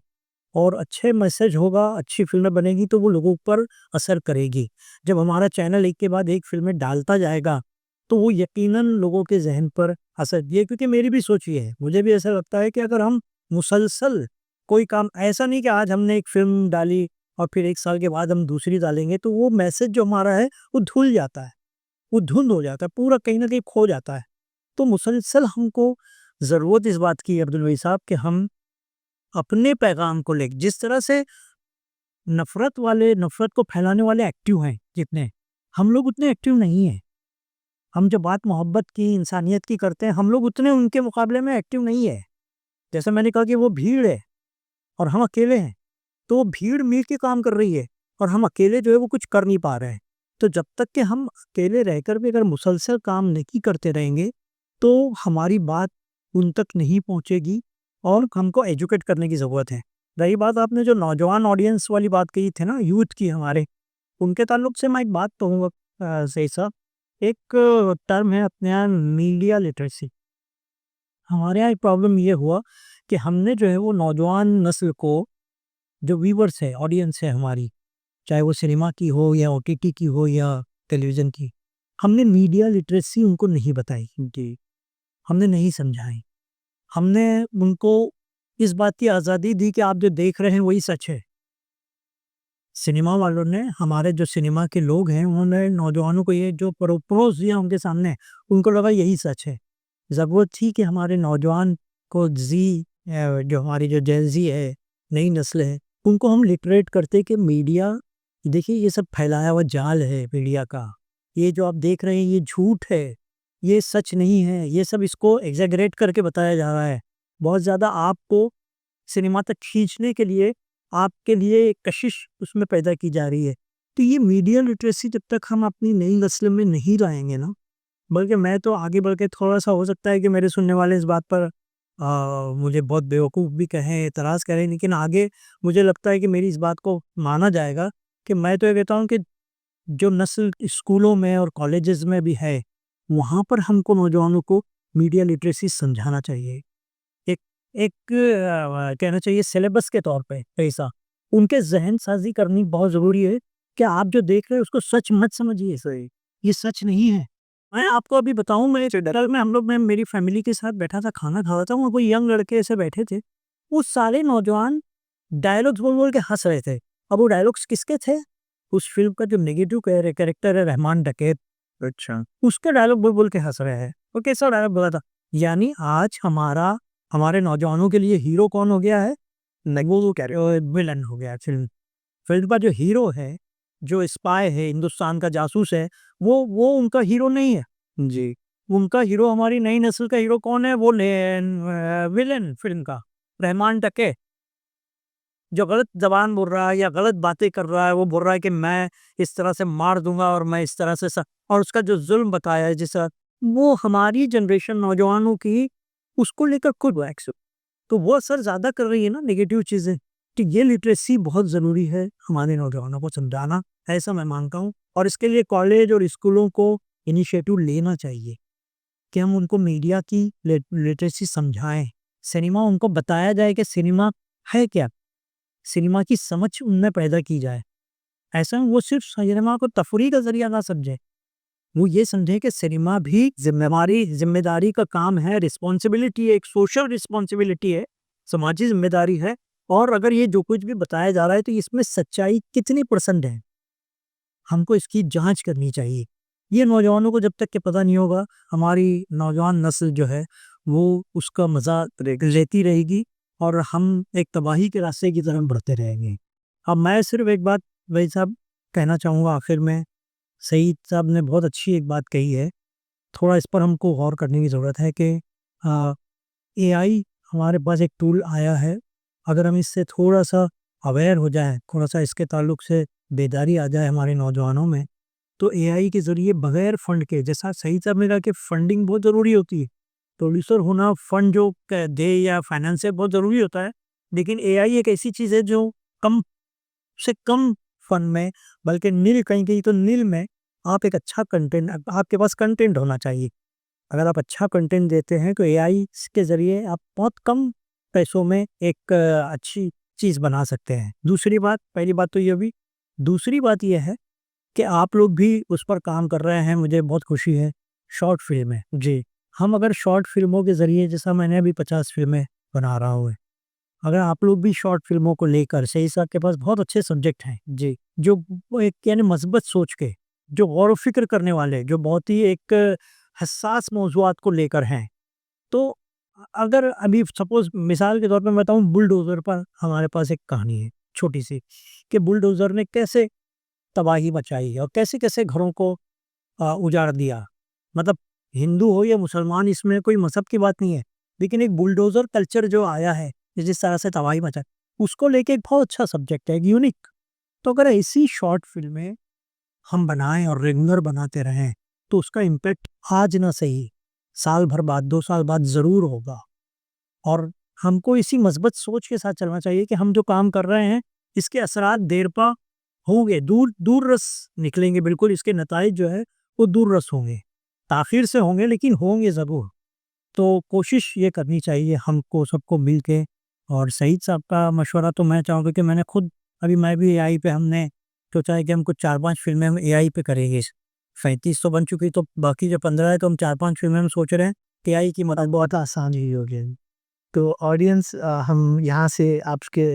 और अच्छे मैसेज होगा, अच्छी फ़िल्में बनेगी तो वो लोगों पर असर करेगी। जब हमारा चैनल एक के बाद एक फ़िल्में डालता जाएगा, तो वो यकीनन लोगों के ज़हन पर असर ये क्योंकि मेरी भी सोच ये है, मुझे भी ऐसा लगता है कि अगर हम मुसलसल कोई काम ऐसा नहीं कि आज हमने एक फ़िल्म डाली और फिर 1 साल के बाद हम दूसरी डालेंगे, तो वो मैसेज जो हमारा है, वो धुल जाता है, वो धुंध हो जाता है, पूरा कहीं न कहीं खो जाता है। तो मुसलसल हमको ज़रूरत इस बात की है अब्दुल वही साहब कि हम अपने पैगाम को ले जिस तरह से नफ़रत को फैलाने वाले एक्टिव हैं जितने, हम लोग उतने एक्टिव नहीं हैं। हम जो बात मोहब्बत की, इंसानियत की करते हैं, हम लोग उतने उनके मुकाबले में एक्टिव नहीं है। जैसे मैंने कहा कि वो भीड़ है और हम अकेले हैं, तो वो भीड़ मिल के काम कर रही है और हम अकेले जो है वो कुछ कर नहीं पा रहे हैं। तो जब तक कि हम अकेले रहकर भी अगर मुसलसल काम नहीं करते रहेंगे, तो हमारी बात उन तक नहीं पहुँचेगी और हमको एजुकेट करने की ज़रूरत है। रही बात आपने जो नौजवान ऑडियंस वाली बात कही थी ना, यूथ की हमारे, उनके ताल्लुक से मैं एक बात कहूँगा सही साहब, एक टर्म है अपने यहाँ मीडिया लिटरेसी। हमारे यहाँ एक प्रॉब्लम ये हुआ कि हमने जो है वो नौजवान नस्ल को जो व्यूअर्स है, ऑडियंस है हमारी, चाहे वो सिनेमा की हो या ओटीटी की हो या टेलीविज़न की, हमने मीडिया लिटरेसी उनको नहीं बताई। जी। हमने नहीं समझाई। हमने उनको इस बात की आज़ादी दी कि आप जो देख रहे हैं वही सच है। सिनेमा वालों ने हमारे जो सिनेमा के लोग हैं उन्होंने नौजवानों को ये जो परोस दिया उनके सामने, उनको लगा यही सच है। ज़रूरत थी कि हमारे नौजवान को जो हमारी जो जेन ज़ी है, नई नस्ल है, उनको हम लिटरेट करते कि मीडिया देखिए ये सब फैलाया हुआ जाल है मीडिया का। ये जो आप देख रहे हैं ये झूठ है, ये सच नहीं है, ये सब इसको एक्ज़ैगरेट करके बताया जा रहा है। बहुत ज़्यादा आपको सिनेमा तक खींचने के लिए आपके लिए एक कशिश उसमें पैदा की जा रही है। तो ये मीडिया लिटरेसी जब तक हम अपनी नई नस्ल में नहीं लाएँगे ना, बल्कि मैं तो आगे बढ़ के थोड़ा-सा हो सकता है कि मेरे सुनने वाले इस बात पर मुझे बहुत बेवकूफ़ भी कहें, एतराज़ करें, लेकिन आगे मुझे लगता है कि मेरी इस बात को माना जाएगा कि मैं तो ये कहता हूँ कि जो नस्ल स्कूलों में और कॉलेजेस में भी है, वहाँ पर हमको नौजवानों को मीडिया लिटरेसी समझाना चाहिए। एक एक कहना चाहिए सिलेबस के तौर पे ऐसा। उनके ज़हन साज़ी करनी बहुत ज़रूरी है कि आप जो देख रहे हैं उसको सच मत समझिए। सही, ये सच नहीं है। मैं आपको अभी बताऊँ मैं कल में हम लोग मैं मेरी फैमिली के साथ बैठा था, खाना खा रहा था, वहाँ कोई यंग लड़के ऐसे बैठे थे। वो सारे नौजवान डायलॉग्स बोल-बोल के हँस रहे थे। अब वो डायलॉग्स किसके थे? उस फ़िल्म का जो नेगेटिव कैरेक्टर है रहमान डकैत, अच्छा। उसके डायलॉग बोल-बोल के हँस रहे हैं। वो कैसा डायलॉग बोला था? यानी आज हमारे नौजवानों के लिए हीरो कौन हो गया है? वो विलन हो गया है फ़िल्म। फ़िल्म का जो हीरो है, जो स्पाई है, हिंदुस्तान का जासूस है, वो उनका हीरो नहीं है। जी। उनका हीरो हमारी नई नस्ल का हीरो कौन है? वो विलेन फ़िल्म का, रहमान टके, जो गलत ज़बान बोल रहा है या गलत बातें कर रहा है, वो बोल रहा है कि मैं इस तरह से मार दूँगा और मैं इस तरह से और उसका जो ज़ुल्म बताया है वो हमारी जनरेशन नौजवानों की उसको लेकर खुद वैक्स तो वो असर ज़्यादा कर रही है ना नेगेटिव चीज़ें। तो ये लिटरेसी बहुत ज़रूरी है हमारे नौजवानों को समझाना, ऐसा मैं मानता हूँ और इसके लिए कॉलेज और स्कूलों को इनिशिएटिव लेना चाहिए कि हम उनको मीडिया की लिटरेसी समझाएँ। सिनेमा उनको बताया जाए कि सिनेमा है क्या? सिनेमा की समझ उनमें पैदा की जाए। ऐसा वो सिर्फ़ सिनेमा को तफ़रीह का ज़रिया ना समझें। वो ये समझें कि सिनेमा भी ज़िम्मेदारी का काम है, रिस्पॉन्सिबिलिटी है, एक सोशल रिस्पॉन्सिबिलिटी है, समाजी ज़िम्मेदारी है और अगर ये जो कुछ भी बताया जा रहा है तो इसमें सच्चाई कितनी % है, हमको इसकी जाँच करनी चाहिए। ये नौजवानों को जब तक कि पता नहीं होगा, हमारी नौजवान नस्ल जो है, वो उसका मज़ा लेती रहेगी और हम एक तबाही के रास्ते की तरफ बढ़ते रहेंगे। अब मैं सिर्फ़ एक बात भाई साहब कहना चाहूँगा आखिर में, सईद साहब ने बहुत अच्छी एक बात कही है, थोड़ा इस पर हमको गौर करने की ज़रूरत है कि अ, एआई हमारे पास एक टूल आया है, अगर हम इससे थोड़ा-सा अवेयर हो जाएँ, थोड़ा-सा इसके ताल्लुक से बेदारी आ जाए हमारे नौजवानों में, तो एआई के ज़रिए बगैर फंड के जैसा सईद साहब ने कहा कि फंडिंग बहुत ज़रूरी होती है, प्रोड्यूसर होना फंड जो क दे या फाइनेंस से बहुत ज़रूरी होता है, लेकिन एआई एक ऐसी चीज़ है जो कम से कम फन में, बल्कि नील कहीं-कहीं तो नील में आप एक अच्छा कंटेंट, आपके पास कंटेंट होना चाहिए। अगर आप अच्छा कंटेंट देते हैं तो एआई के ज़रिए आप बहुत कम पैसों में एक अच्छी चीज़ बना सकते हैं। दूसरी बात, पहली बात तो ये हुई। दूसरी बात ये है कि आप लोग भी उस पर काम कर रहे हैं, मुझे बहुत खुशी है। शॉर्ट फ़िल्में, जी। हम अगर शॉर्ट फ़िल्मों के ज़रिए, जैसा मैंने अभी 50 फ़िल्में बना रहा हूँ, अगर आप लोग भी शॉर्ट फ़िल्मों को लेकर, सही साहब के पास बहुत अच्छे सब्जेक्ट हैं, जी, जो वो एक यानी मस्बत सोच के, जो गौर व फ़िक्र करने वाले, जो बहुत ही एक हसास मौज़ूआत को लेकर हैं। तो अगर अभी सपोज़ मिसाल के तौर पे मैं बताऊँ, बुलडोज़र पर हमारे पास एक कहानी है, छोटी-सी, कि बुलडोज़र ने कैसे तबाही मचाई और कैसे-कैसे घरों को उजाड़ दिया। मतलब हिंदू हो या मुसलमान, इसमें कोई मज़हब की बात नहीं है। लेकिन एक बुलडोज़र कल्चर जो आया है, जिस तरह से तबाही मचा, उसको लेके एक बहुत अच्छा सब्जेक्ट है, एक यूनिक। तो अगर ऐसी शॉर्ट फ़िल्में हम बनाएँ और रेगुलर बनाते रहें, तो उसका इम्पैक्ट आज ना सही, साल भर बाद, 2 साल बाद ज़रूर होगा। और हमको इसी मस्बत सोच के साथ चलना चाहिए कि हम जो काम कर रहे हैं, इसके असरात देर पा होंगे, दूर-रस निकलेंगे, बिल्कुल इसके नताइज जो है, वो दूर-रस होंगे। ताख़ीर से होंगे, लेकिन होंगे ज़रूर। तो कोशिश ये करनी चाहिए हमको सबको मिल के। और सईद साहब का मशवरा तो मैं चाहूँगा कि मैं भी एआई पे, हमने सोचा है कि हम कुछ 4-5 फ़िल्में हम एआई पे करेंगे। 37 तो बन चुकी, तो बाकी जो 15 है, तो हम 4-5 फ़िल्में हम सोच रहे हैं कि एआई की मदद। बहुत आसान ही हो गया। तो ऑडियंस, हम यहाँ से आपके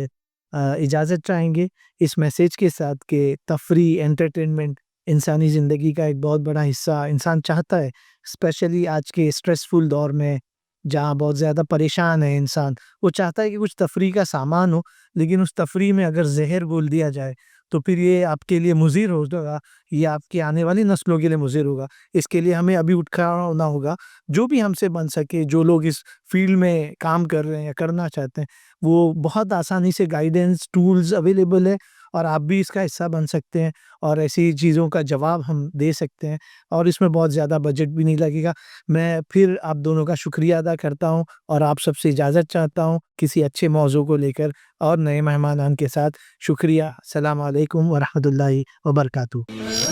इजाज़त चाहेंगे इस मैसेज के साथ कि तफरी, एंटरटेनमेंट इंसानी ज़िंदगी का एक बहुत बड़ा हिस्सा इंसान चाहता है। स्पेशली आज के स्ट्रेसफुल दौर में, जहाँ बहुत ज़्यादा परेशान है इंसान, वो चाहता है कि कुछ तफरी का सामान हो, लेकिन उस तफरी में अगर ज़हर घोल दिया जाए, तो फिर ये आपके लिए मुज़िर होगा, ये आपकी आने वाली नस्लों के लिए मुज़िर होगा। इसके लिए हमें अभी उठ खड़ा होना होगा। जो भी हमसे बन सके, जो लोग इस फ़ील्ड में काम कर रहे हैं या करना चाहते हैं, वो बहुत आसानी से गाइडेंस, टूल्स अवेलेबल है, और आप भी इसका हिस्सा बन सकते हैं और ऐसी चीज़ों का जवाब हम दे सकते हैं, और इसमें बहुत ज़्यादा बजट भी नहीं लगेगा। मैं फिर आप दोनों का शुक्रिया अदा करता हूँ और आप सबसे इजाज़त चाहता हूँ किसी अच्छे मौज़ू को लेकर और नए मेहमानान के साथ। शुक्रिया। अस्सलाम वालेकुम व रहमतुल्लाहि व बरकातहू।